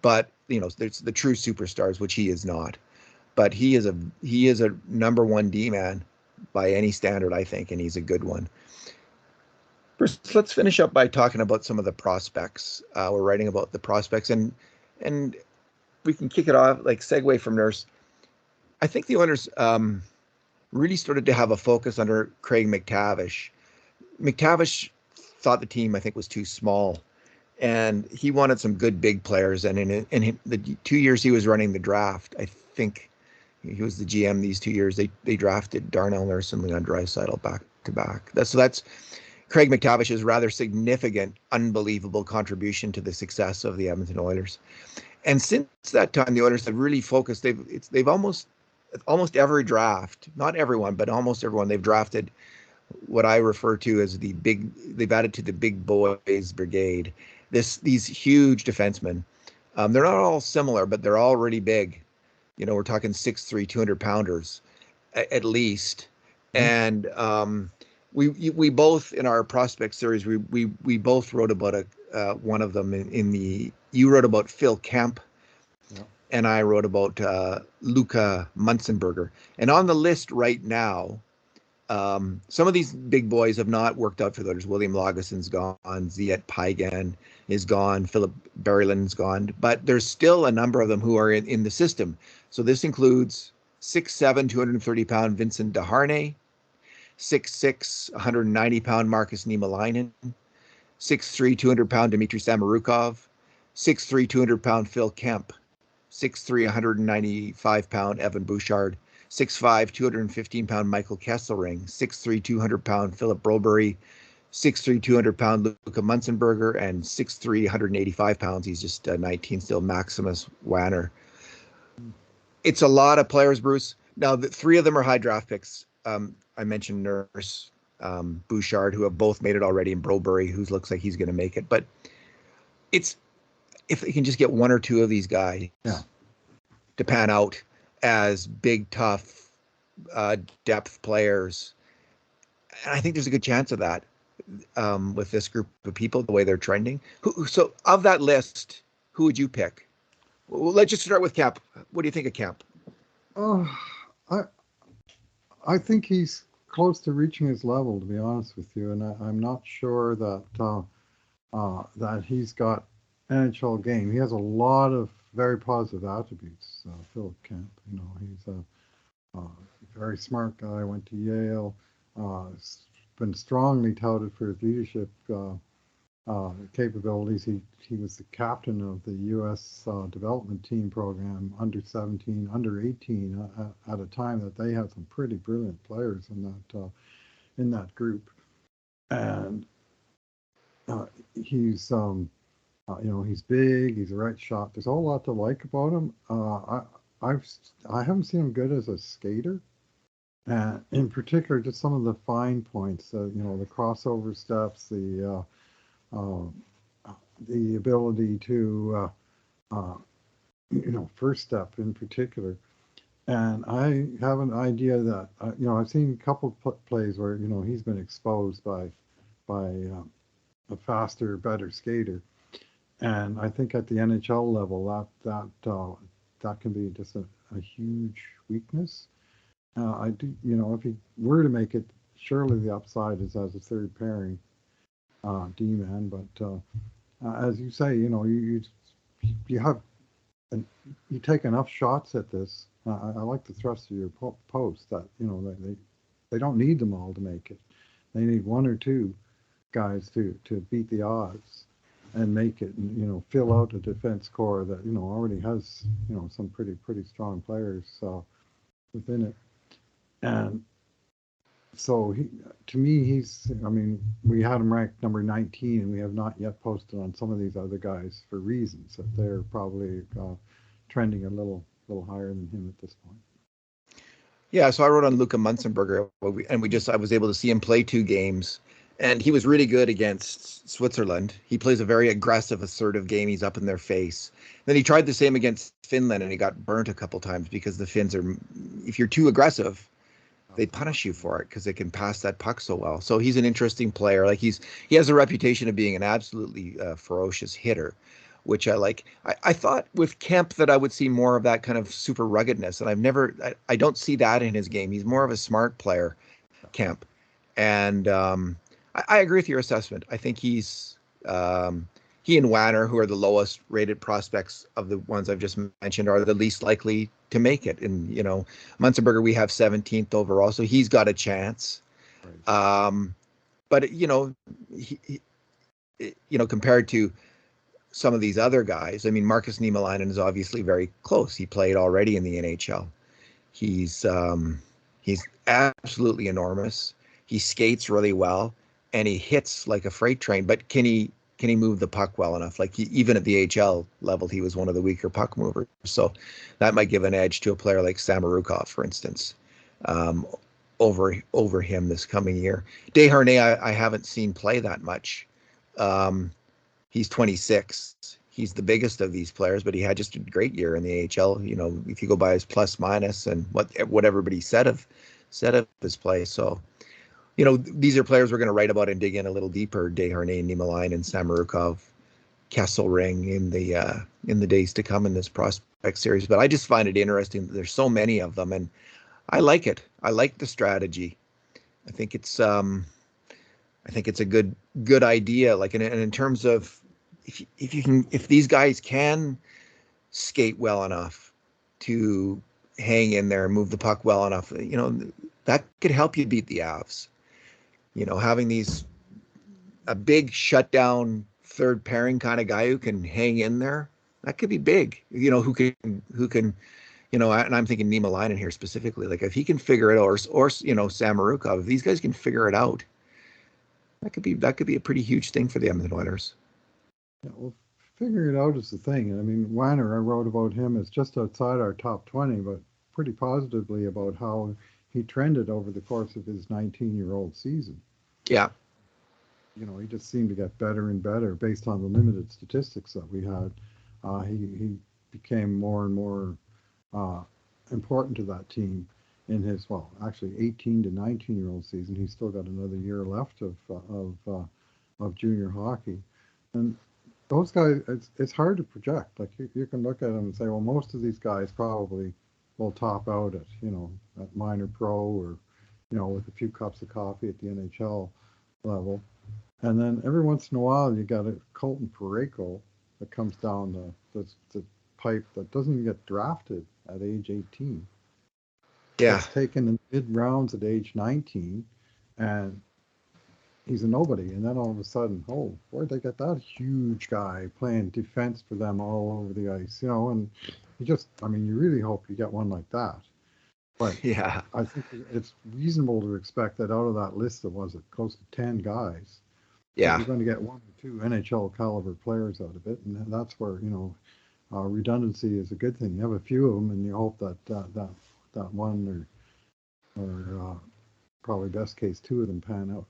But there's the true superstars, which he is not. But he is a number one D-man by any standard, I think, and he's a good one. First, let's finish up by talking about some of the prospects. We're writing about the prospects, and we can kick it off, like segue from Nurse. I think the Oilers really started to have a focus under Craig McTavish. McTavish thought the team, I think, was too small, and he wanted some good big players. And in the 2 years he was running the draft, I think he was the GM these 2 years, they drafted Darnell Nurse and Leon Draisaitl back to back. That's Craig McTavish's rather significant, unbelievable contribution to the success of the Edmonton Oilers. And since that time, the Oilers have really focused. They've almost every draft, not everyone, but almost everyone, they've drafted what I refer to as they've added to the big Boyz Brigade. These huge defensemen. They're not all similar, but they're all really big. We're talking 6'3", 200-pounders at least. And we both, in our prospect series, we both wrote about one of them you wrote about Phil Kemp, and I wrote about Luka Munzenberger. And on the list right now, some of these big boys have not worked out for the Oilers. William Laugesson's gone, Ziet Paigan is gone, Philip Berryland's gone, but there's still a number of them who are in the system. So this includes 6'7", 230-pound Vincent Desharnais, 6'6", 190-pound Marcus Niemelainen, 6'3", 200-pound Dmitry Samarukov, 6'3", 200-pound Phil Kemp, 6'3", 195-pound Evan Bouchard, 6'5", 215-pound Michael Kesselring, 6'3", 200-pound Philip Broberry, 6'3", 200-pound Luka Munzenberger, and 6'3", 185 pounds, he's just 19 still, Maximus Wanner. It's a lot of players, Bruce. Now, the three of them are high draft picks. I mentioned Nurse, Bouchard, who have both made it already, and Broberry, who looks like he's going to make it. But if they can just get one or two of these guys to pan out as big, tough, depth players, and I think there's a good chance of that with this group of people, the way they're trending. So of that list, who would you pick? Well, let's just start with Kemp. What do you think of Kemp? I think he's close to reaching his level, to be honest with you, and I'm not sure that that he's got NHL game. He has a lot of very positive attributes. Philip Kemp, he's a very smart guy. Went to Yale. Been strongly touted for his leadership capabilities. He was the captain of the U.S. development team program, under 17, under 18, at a time that they had some pretty brilliant players in that group. And he's he's big. He's a right shot. There's a whole lot to like about him. I haven't seen him good as a skater. in particular, just some of the fine points, the crossover steps, uh, the ability to, first step in particular. And I have an idea that, I've seen a couple of plays where, he's been exposed by a faster, better skater. And I think at the NHL level, that can be just a huge weakness. I do, if he were to make it, surely the upside is as a third pairing D-man. But as you say, you have you take enough shots at this. I like the thrust of your post that they don't need them all to make it. They need one or two guys to beat the odds and make it, and fill out a defense core that already has some pretty strong players within it. And so to me, we had him ranked number 19, and we have not yet posted on some of these other guys for reasons that they're probably trending a little higher than him at this point. Yeah, so I wrote on Luka Munzenberger, and I was able to see him play 2 games, and he was really good against Switzerland. He plays a very aggressive, assertive game. He's up in their face. Then he tried the same against Finland, and he got burnt a couple times because the Finns if you're too aggressive, they punish you for it because they can pass that puck so well. So he's an interesting player. Like he has a reputation of being an absolutely ferocious hitter, which I like. I thought with Kemp that I would see more of that kind of super ruggedness, and I don't see that in his game. He's more of a smart player, Kemp, and I agree with your assessment. I think he and Wanner, who are the lowest rated prospects of the ones I've just mentioned, are the least likely to make it. And, Munzenberger, we have 17th overall, so he's got a chance. Right. But, compared to some of these other guys, I mean, Markus Niemelainen is obviously very close. He played already in the NHL. He's absolutely enormous. He skates really well, and he hits like a freight train. But can he move the puck well enough? Like even at the AHL level, he was one of the weaker puck movers. So that might give an edge to a player like Samorukov, for instance, over him this coming year. Desharnais, I haven't seen play that much. He's 26. He's the biggest of these players, but he had just a great year in the AHL. If you go by his plus minus and what everybody said of his play. So, these are players we're going to write about and dig in a little deeper. Desharnais, Niemelainen, and Samorukov, Kesselring in the days to come in this prospect series. But I just find it interesting that there's so many of them, and I like it. I like the strategy. I think it's a good idea. Like in terms of if these guys can skate well enough to hang in there and move the puck well enough, that could help you beat the Avs. Having a big shutdown third pairing kind of guy who can hang in there, that could be big. Who can, and I'm thinking Niemelainen here specifically. Like if he can figure it out, or Samorukov, if these guys can figure it out, that could be a pretty huge thing for the Edmonton Oilers. Yeah, well, figuring it out is the thing. And I mean, Wanner, I wrote about him as just outside our top 20, but pretty positively about how he trended over the course of his 19-year-old season. Yeah. He just seemed to get better and better based on the limited statistics that we had. He became more and more important to that team in his, actually 18 to 19-year-old season. He's still got another year left of junior hockey. And those guys, it's hard to project. Like you can look at them and say, well, most of these guys probably will top out at minor pro or, with a few cups of coffee at the NHL level. And then every once in a while, you got a Colton Parayko that comes down the pipe that doesn't even get drafted at age 18. Yeah. Gets taken in mid rounds at age 19, and he's a nobody. And then all of a sudden, where'd they get that huge guy playing defense for them all over the ice? And you really hope you get one like that. But yeah, I think it's reasonable to expect that out of that list that was close to 10 guys, yeah, you're going to get one or two NHL caliber players out of it, and that's where redundancy is a good thing. You have a few of them, and you hope that one or probably best case, 2 of them pan out.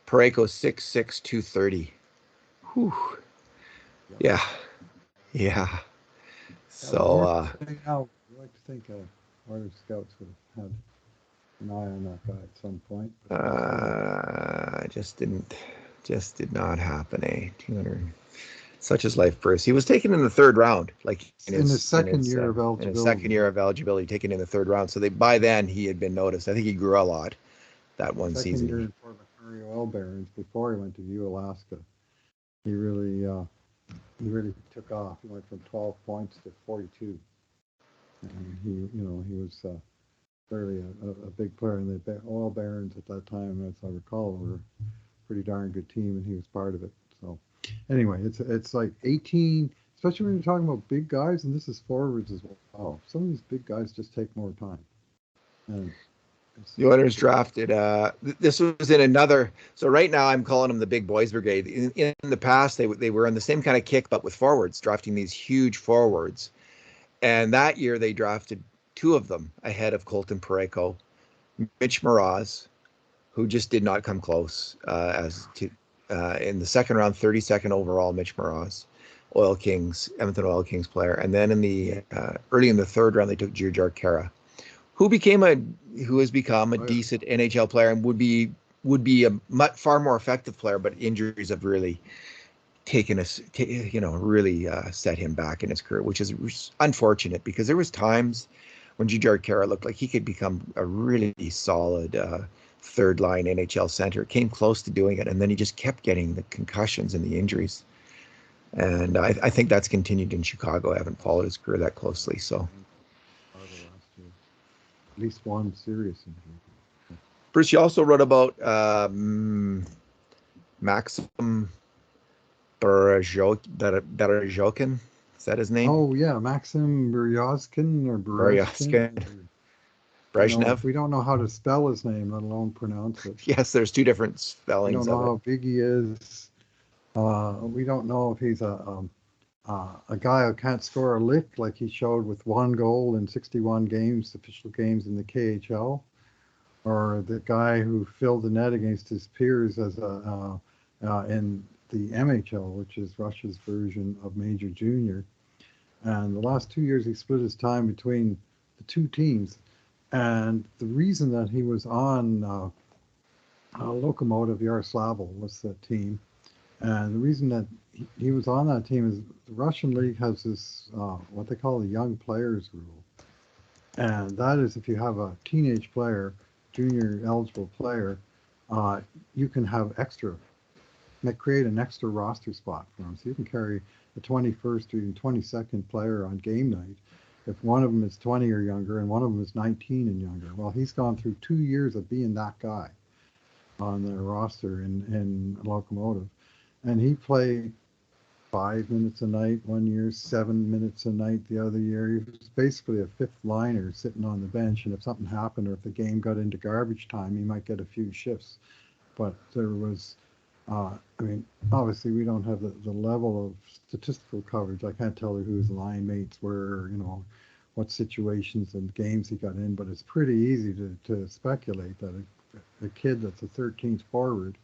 Parayko 6'6", 230. Whew. Yeah. Yeah. So, We like to think Oilers scouts would have had an eye on that guy at some point. just did not happen, eh? 200. Such is life, Bruce. He was taken in the third round, like in his second year of eligibility. In his second year of eligibility, taken in the third round. So by then he had been noticed. I think he grew a lot that one season. Second year in Fort McCurdy Oil Barons before he went to View, Alaska. He really took off. He went from 12 points to 42. And he was clearly a big player. And the Oil Barons at that time, as I recall, were a pretty darn good team, and he was part of it. So anyway, it's like 18, especially when you're talking about big guys, and this is forwards as well. Some of these big guys just take more time. And the Oilers drafted, this was in another, so right now I'm calling them the big Boyz Brigade. In the past, they were on the same kind of kick, but with forwards, drafting these huge forwards. And that year they drafted 2 of them ahead of Colton Parayko, Mitch Moroz, who just did not come close in the second round, 32nd overall, Mitch Moroz, Edmonton Oil Kings player. And then in the early in the third round, they took Jujhar Khaira, who has become a decent NHL player and would be a far more effective player, but injuries have really really set him back in his career, which is unfortunate, because there was times when Jujhar Khaira looked like he could become a really solid third line NHL center. Came close to doing it, and then he just kept getting the concussions and the injuries. And I think that's continued in Chicago. I haven't followed his career that closely, so. At least one serious injury. Bruce, you also wrote about Maxim Berezjokin. Is that his name? Oh yeah, Maxim Berezjokin or Berezjokin. Brezhnev. We don't know how to spell his name, let alone pronounce it. Yes, there's 2 different spellings. We don't know how big he is. We don't know if he's a guy who can't score a lick, like he showed with 1 goal in 61 games, official games in the KHL, or the guy who filled the net against his peers as in the MHL, which is Russia's version of Major Junior. And the last 2 years, he split his time between the 2 teams. And the reason that he was on Lokomotiv Yaroslavl was the team. And the reason that he was on that team is the Russian league has this, what they call the young players rule. And that is, if you have a teenage player, junior eligible player, you can have create an extra roster spot for them. So you can carry the 21st or even 22nd player on game night if one of them is 20 or younger and one of them is 19 and younger. Well, he's gone through 2 years of being that guy on their roster in Lokomotiv. And he played 5 minutes a night 1 year, 7 minutes a night the other year. He was basically a 5th liner sitting on the bench, and if something happened or if the game got into garbage time, he might get a few shifts. But there was, obviously we don't have the level of statistical coverage. I can't tell you who his line mates were, what situations and games he got in, but it's pretty easy to speculate that a kid that's a 13th forward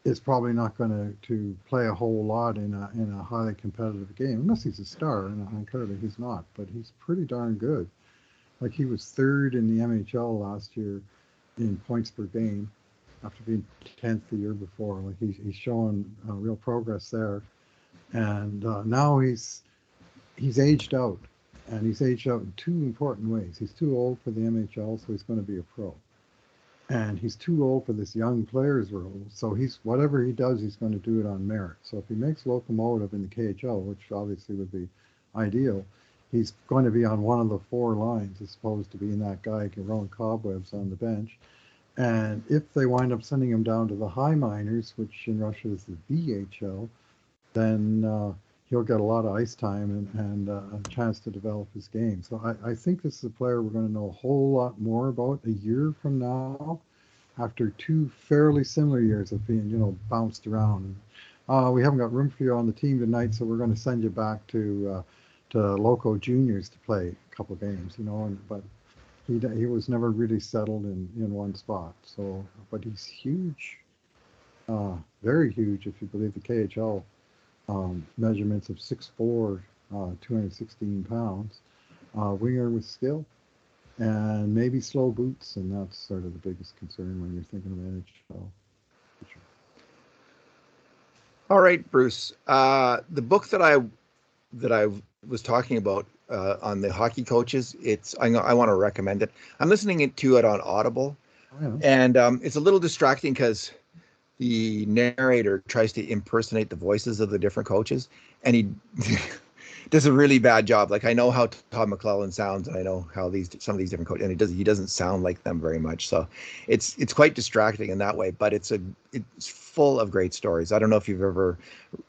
is probably not going to play a whole lot in a highly competitive game, unless he's a star, and clearly he's not, but he's pretty darn good. Like, he was 3rd in the MHL last year in points per game after being 10th the year before. Like, he's showing real progress there. And now he's aged out, and he's aged out in 2 important ways. He's too old for the MHL, so he's going to be a pro. And he's too old for this young players role, so whatever he does, he's going to do it on merit. So if he makes Lokomotiv in the KHL, which obviously would be ideal, he's going to be on one of the 4 lines as opposed to being that guy throwing cobwebs on the bench. And if they wind up sending him down to the high minors, which in Russia is the VHL, then he'll get a lot of ice time and a chance to develop his game. So I think this is a player we're going to know a whole lot more about a year from now, after 2 fairly similar years of being, bounced around. We haven't got room for you on the team tonight, so we're going to send you back to Loco Juniors to play a couple games, but he was never really settled in one spot. So, but he's huge, very huge if you believe the KHL measurements of 6'4", 216 pounds, winger with skill, and maybe slow boots, and that's sort of the biggest concern when you're thinking of NHL. All right, Bruce. The book that I was talking about on the hockey coaches, I want to recommend it. I'm listening to it on Audible, and it's a little distracting because the narrator tries to impersonate the voices of the different coaches, and he does a really bad job. Like, I know how Todd McClellan sounds, and I know how some of these different coaches, and he doesn't sound like them very much. So it's quite distracting in that way, but it's full of great stories. I don't know if you've ever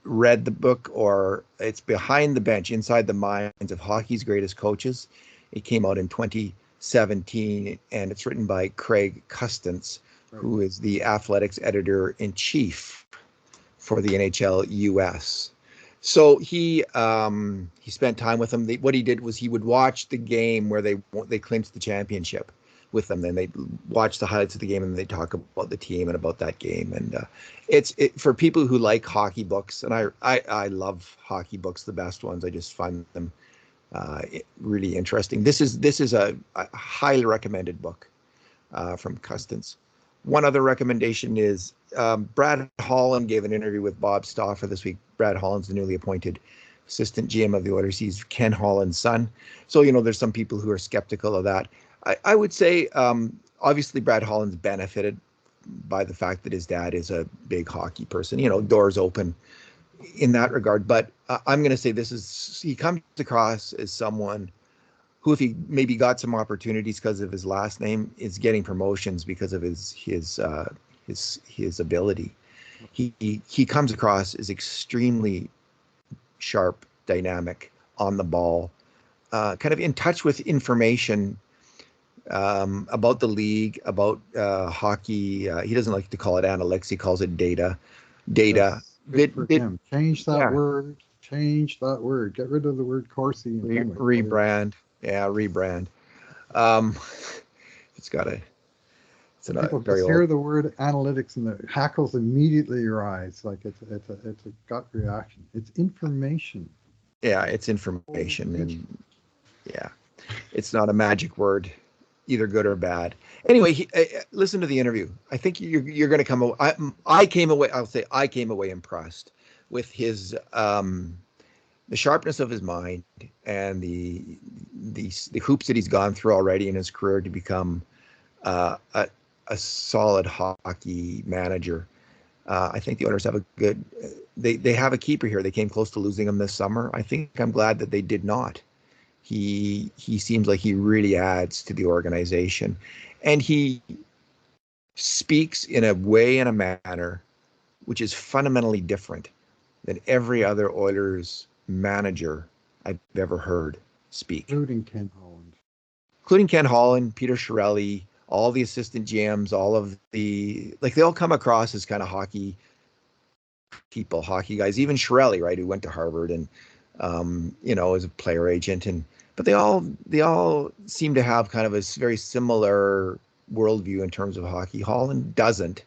read the book, or it's Behind the Bench, Inside the Minds of Hockey's Greatest Coaches. It came out in 2017, and it's written by Craig Custance, who is the athletics editor-in-chief for the NHL US. So he spent time with them. What he did was he would watch the game where they clinched the championship with them. Then they'd watch the highlights of the game, and they'd talk about the team and about that game. And it's for people who like hockey books, and I love hockey books, the best ones. I just find them really interesting. This is a highly recommended book from Custance. One other recommendation is Brad Holland gave an interview with Bob Stauffer this week. Brad Holland's the newly appointed assistant GM of the Oilers. He's Ken Holland's son. So, there's some people who are skeptical of that. I would say, obviously, Brad Holland's benefited by the fact that his dad is a big hockey person. Doors open in that regard. But I'm going to say he comes across as someone who, if he maybe got some opportunities because of his last name, is getting promotions because of his ability. He comes across as extremely sharp, dynamic, on the ball, kind of in touch with information about the league, about hockey. He doesn't like to call it analytics. He calls it data. Yes, good for him. Change that word. Change that word. Get rid of the word Corsi. Rebrand. Yeah, rebrand. It's got a. It's People just hear the word analytics and the hackles immediately rise. Like it's a gut reaction. It's information. Yeah, it's information, and yeah, it's not a magic word, either good or bad. Anyway, listen to the interview. I think you're going to come away. I came away. I'll say I came away impressed with his the sharpness of his mind and the hoops that he's gone through already in his career to become a solid hockey manager. I think the Oilers have a good. They have a keeper here. They came close to losing him this summer. I think I'm glad that they did not. He seems like he really adds to the organization, and he speaks in a way and a manner which is fundamentally different than every other Oilers manager I've ever heard speak. Including Ken Holland, Peter Chiarelli, all the assistant GMs, all of they all come across as kind of hockey people, hockey guys, even Chiarelli, right, who went to Harvard and, as a player agent. But they all seem to have kind of a very similar worldview in terms of hockey. Holland doesn't.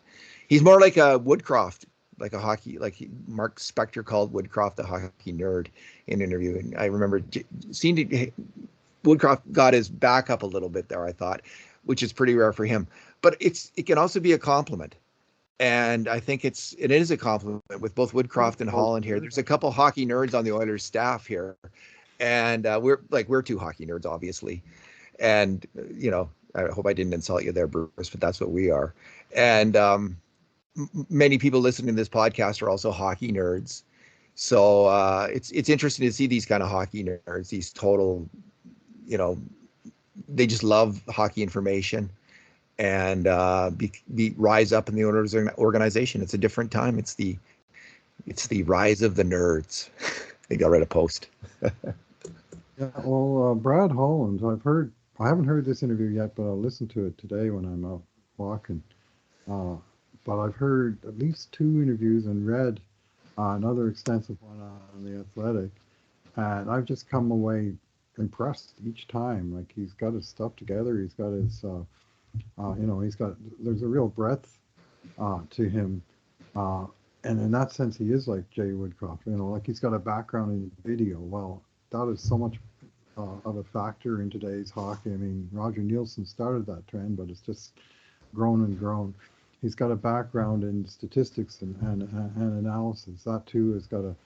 He's more like a Woodcroft, like a hockey, Mark Spector called Woodcroft a hockey nerd in an interview. And I remember seeing Woodcroft got his back up a little bit there, I thought, which is pretty rare for him. But it can also be a compliment. And I think it is a compliment with both Woodcroft and Holland here. There's a couple hockey nerds on the Oilers staff here. And we're two hockey nerds, obviously. And, I hope I didn't insult you there, Bruce, but that's what we are. And many people listening to this podcast are also hockey nerds. So it's interesting to see these kind of hockey nerds, these total, they just love hockey information and rise up in the Oilers organization. It's a different time. It's the rise of the nerds. Maybe I'll write a post. Yeah, well, Brad Holland, I haven't heard this interview yet, but I'll listen to it today when I'm out walking. But I've heard at least 2 interviews and read another extensive one on The Athletic, and I've just come away impressed each time. Like he's got his stuff together. He's got his, there's a real breadth to him. And in that sense, he is like Jay Woodcroft. Like he's got a background in video. Well, that is so much of a factor in today's hockey. I mean, Roger Nielsen started that trend, but it's just grown and grown. He's got a background in statistics and analysis. That too has got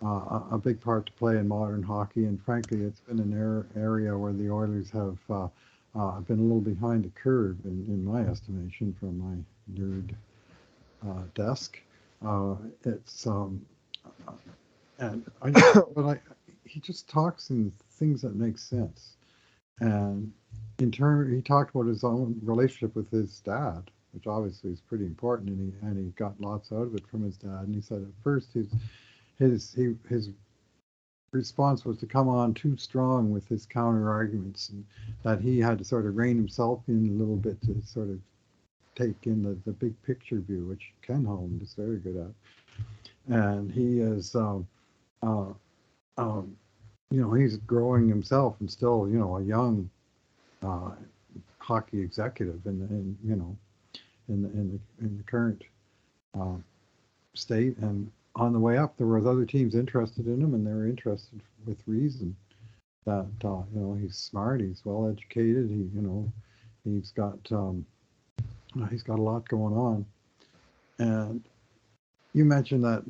a big part to play in modern hockey. And frankly, it's been an area where the Oilers have been a little behind the curve, in my estimation, from my nerd desk. He just talks in things that make sense. And in turn, he talked about his own relationship with his dad, which obviously is pretty important, and he got lots out of it from his dad. And he said at first his response was to come on too strong with his counter arguments, and that he had to sort of rein himself in a little bit to sort of take in the big picture view, which Ken Holland is very good at. And he is, he's growing himself and still, a young hockey executive in the current state. And on the way up, there was other teams interested in him, and they were interested with reason. That he's smart, he's well educated, he's got a lot going on. And you mentioned that,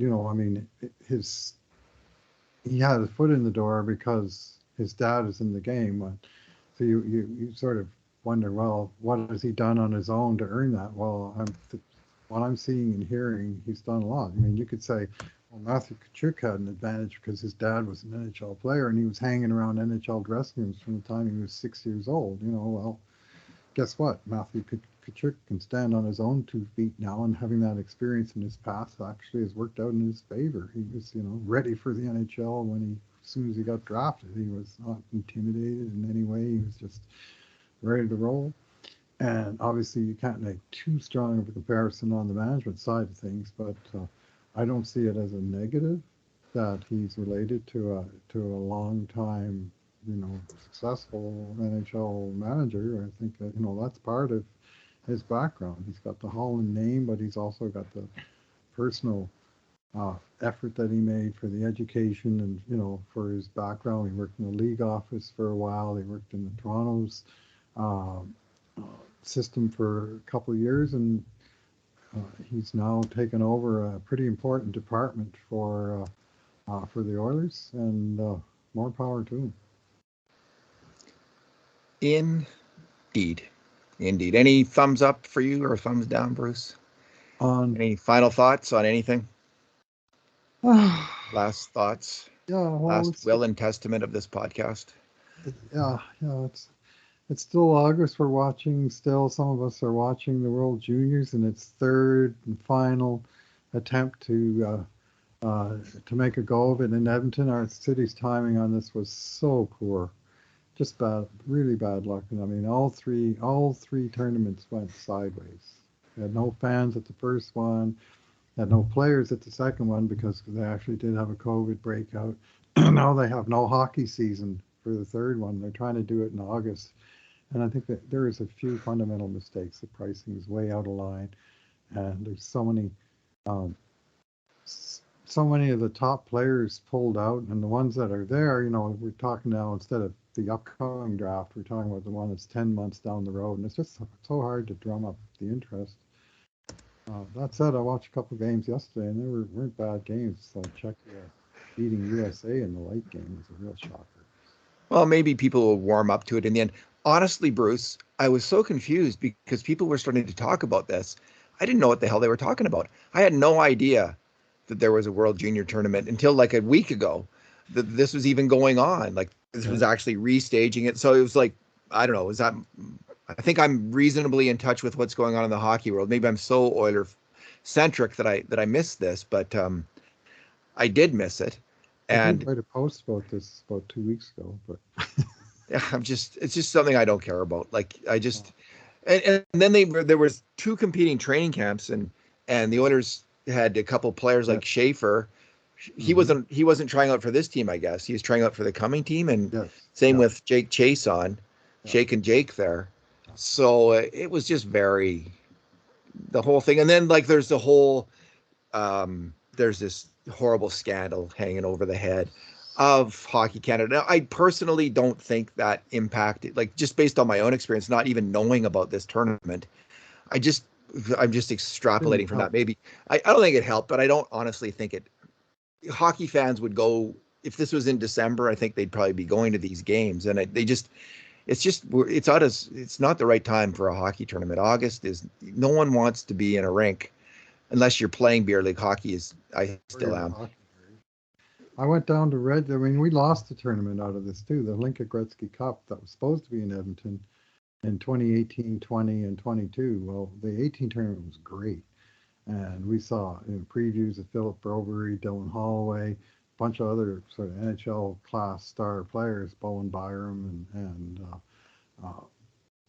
he had his foot in the door because his dad is in the game. So you sort of wonder, well, what has he done on his own to earn that? Well, what I'm seeing and hearing, he's done a lot. I mean, you could say, well, Matthew Tkachuk had an advantage because his dad was an NHL player and he was hanging around NHL dressing rooms from the time he was 6 years old. Well, guess what? Matthew Tkachuk can stand on his own 2 feet now, and having that experience in his past actually has worked out in his favor. He was, ready for the NHL as soon as he got drafted. He was not intimidated in any way. He was just ready to roll. And obviously, you can't make too strong of a comparison on the management side of things, but I don't see it as a negative that he's related to a long time, successful NHL manager. I think that, that's part of his background. He's got the Holland name, but he's also got the personal effort that he made for the education and, for his background. He worked in the league office for a while. He worked in the Toronto's system for a couple of years, and he's now taken over a pretty important department for the Oilers, and more power to him. Indeed. Any thumbs up for you or thumbs down, Bruce? Any final thoughts on anything? Last thoughts? Yeah. Well, last will and testament of this podcast? Yeah. It's still August. We're watching still. Some of us are watching the World Juniors in its third and final attempt to make a go of it in Edmonton. Our city's timing on this was so poor. Just bad, really bad luck. And I mean, all three tournaments went sideways. We had no fans at the first one, had no players at the second one because they actually did have a COVID breakout. Now they have no hockey season for the third one. They're trying to do it in August. And I think that there is a few fundamental mistakes. The pricing is way out of line. And there's so many of the top players pulled out, and the ones that are there, we're talking now, instead of the upcoming draft, we're talking about the one that's 10 months down the road, and it's just so hard to drum up the interest. That said, I watched a couple games yesterday, and they weren't bad games. So Czech beating USA in the late game was a real shocker. Well, maybe people will warm up to it in the end. Honestly, Bruce, I was so confused because people were starting to talk about this. I didn't know what the hell they were talking about. I had no idea that there was a World Junior tournament until like a week ago. That this was even going on. Like this was actually restaging it. So it was like, I don't know. I think I'm reasonably in touch with what's going on in the hockey world. Maybe I'm so Oiler centric that I missed this, but I did miss it. And I did write a post about this about 2 weeks ago, but yeah, it's just something I don't care about. Like I just, and then there was 2 competing training camps, and the Oilers had a couple players like Schaefer he wasn't trying out for this team, I guess. He was trying out for the coming team, and Yes. same with Jake Chase on, Shake and Jake there. So it was just the whole thing. And then like there's the whole there's this horrible scandal hanging over the head of Hockey Canada. Now, I personally don't think that impacted, like just based on my own experience, not even knowing about this tournament. I'm just extrapolating from that. Maybe I don't think it helped, but I don't honestly think it. Hockey fans would go if this was in December. I think they'd probably be going to these games, and it's not the right time for a hockey tournament. August is, no one wants to be in a rink unless you're playing beer league hockey. I still am. I went down to Red. I mean, we lost the tournament out of this too. The Linka Gretzky Cup that was supposed to be in Edmonton in 2018, 20, and 22. Well, the 18 tournament was great. And we saw previews of Philip Brobery, Dylan Holloway, a bunch of other sort of NHL class star players, Bowen Byram and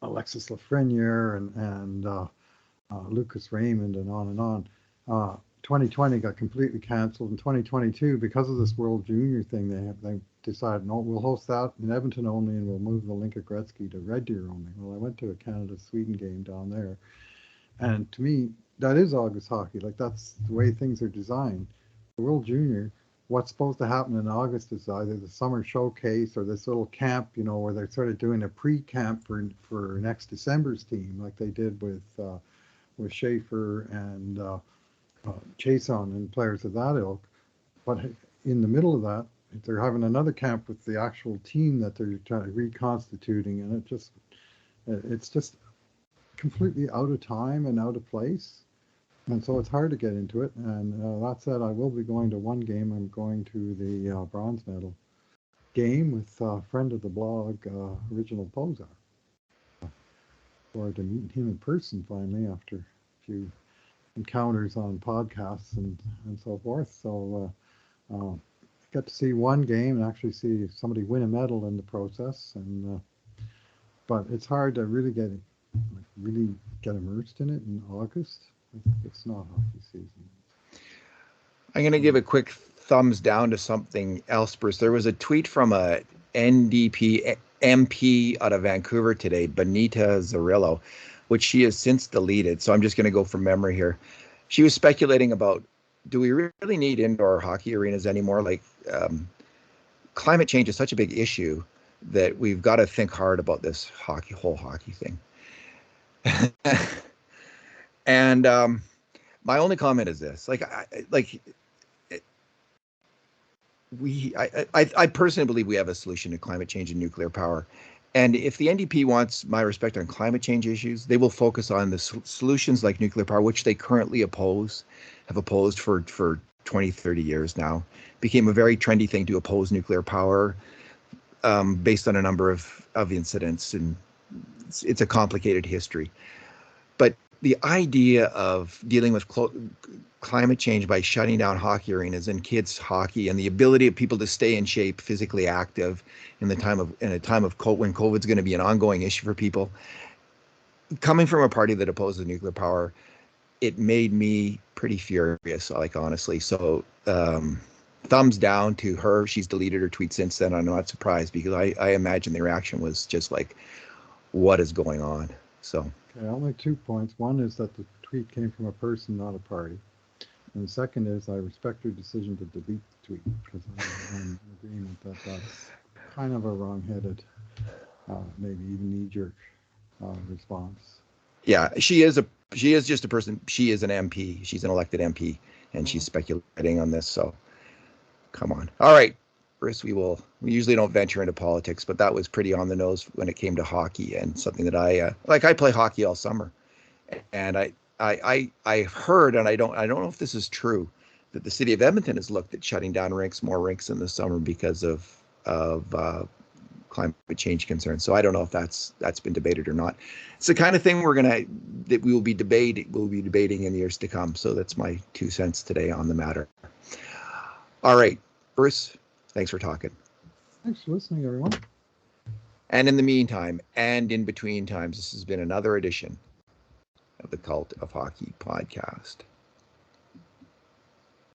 Alexis Lafreniere and Lucas Raymond and on and on. 2020 got completely canceled. In 2022, because of this World Junior thing, they decided, no, we'll host that in Edmonton only, and we'll move the Linka Gretzky to Red Deer only. Well, I went to a Canada-Sweden game down there, and to me, that is August hockey. Like, that's the way things are designed. The World Junior, what's supposed to happen in August is either the summer showcase or this little camp, where they're sort of doing a pre-camp for next December's team, like they did with Schaefer and Chason and players of that ilk. But in the middle of that, they're having another camp with the actual team that they're trying to reconstituting, and it's just completely out of time and out of place. And so it's hard to get into it. And that said, I will be going to one game. I'm going to the bronze medal game with a friend of the blog, Original Pozar. Forward to meeting him in person finally after a few encounters on podcasts and so forth. So get to see one game and actually see somebody win a medal in the process. And but it's hard to really get immersed in it in August. It's not hockey season. I'm going to give a quick thumbs down to something else, Bruce. There was a tweet from a NDP MP out of Vancouver today, Benita Zarillo, which she has since deleted. So I'm just going to go from memory here. She was speculating about, do we really need indoor hockey arenas anymore? Like, climate change is such a big issue that we've got to think hard about this whole hockey thing. And my only comment is this: I personally believe we have a solution to climate change and nuclear power. And if the NDP wants my respect on climate change issues, they will focus on the solutions like nuclear power, which they currently have opposed for 20, 30 years now. Became a very trendy thing to oppose nuclear power based on a number of incidents, and it's a complicated history. But the idea of dealing with climate change by shutting down hockey arenas and kids hockey, and the ability of people to stay in shape, physically active in a time of when COVID's going to be an ongoing issue for people, coming from a party that opposes nuclear power, it made me pretty furious, like, honestly. So thumbs down to her. She's deleted her tweet since then. I'm not surprised, because I imagine the reaction was just like, what is going on? So. Okay, I'll make 2 points. One is that the tweet came from a person, not a party. And the second is I respect your decision to delete the tweet, because I'm in agreement that that's kind of a wrong-headed, maybe even knee-jerk response. Yeah, she is just a person. She is an MP. She's an elected MP, and she's speculating on this. So, come on. All right, Bruce. We usually don't venture into politics, but that was pretty on the nose when it came to hockey, and something that I play hockey all summer, and I heard, and I don't know if this is true, that the city of Edmonton has looked at shutting down more rinks in the summer because of climate change concerns. So I don't know if that's been debated or not. It's the kind of thing we will be debating in years to come. So that's my 2 cents today on the matter. All right, Bruce, thanks for talking. Thanks for listening, everyone. And in the meantime, and in between times, this has been another edition of the Cult of Hockey podcast.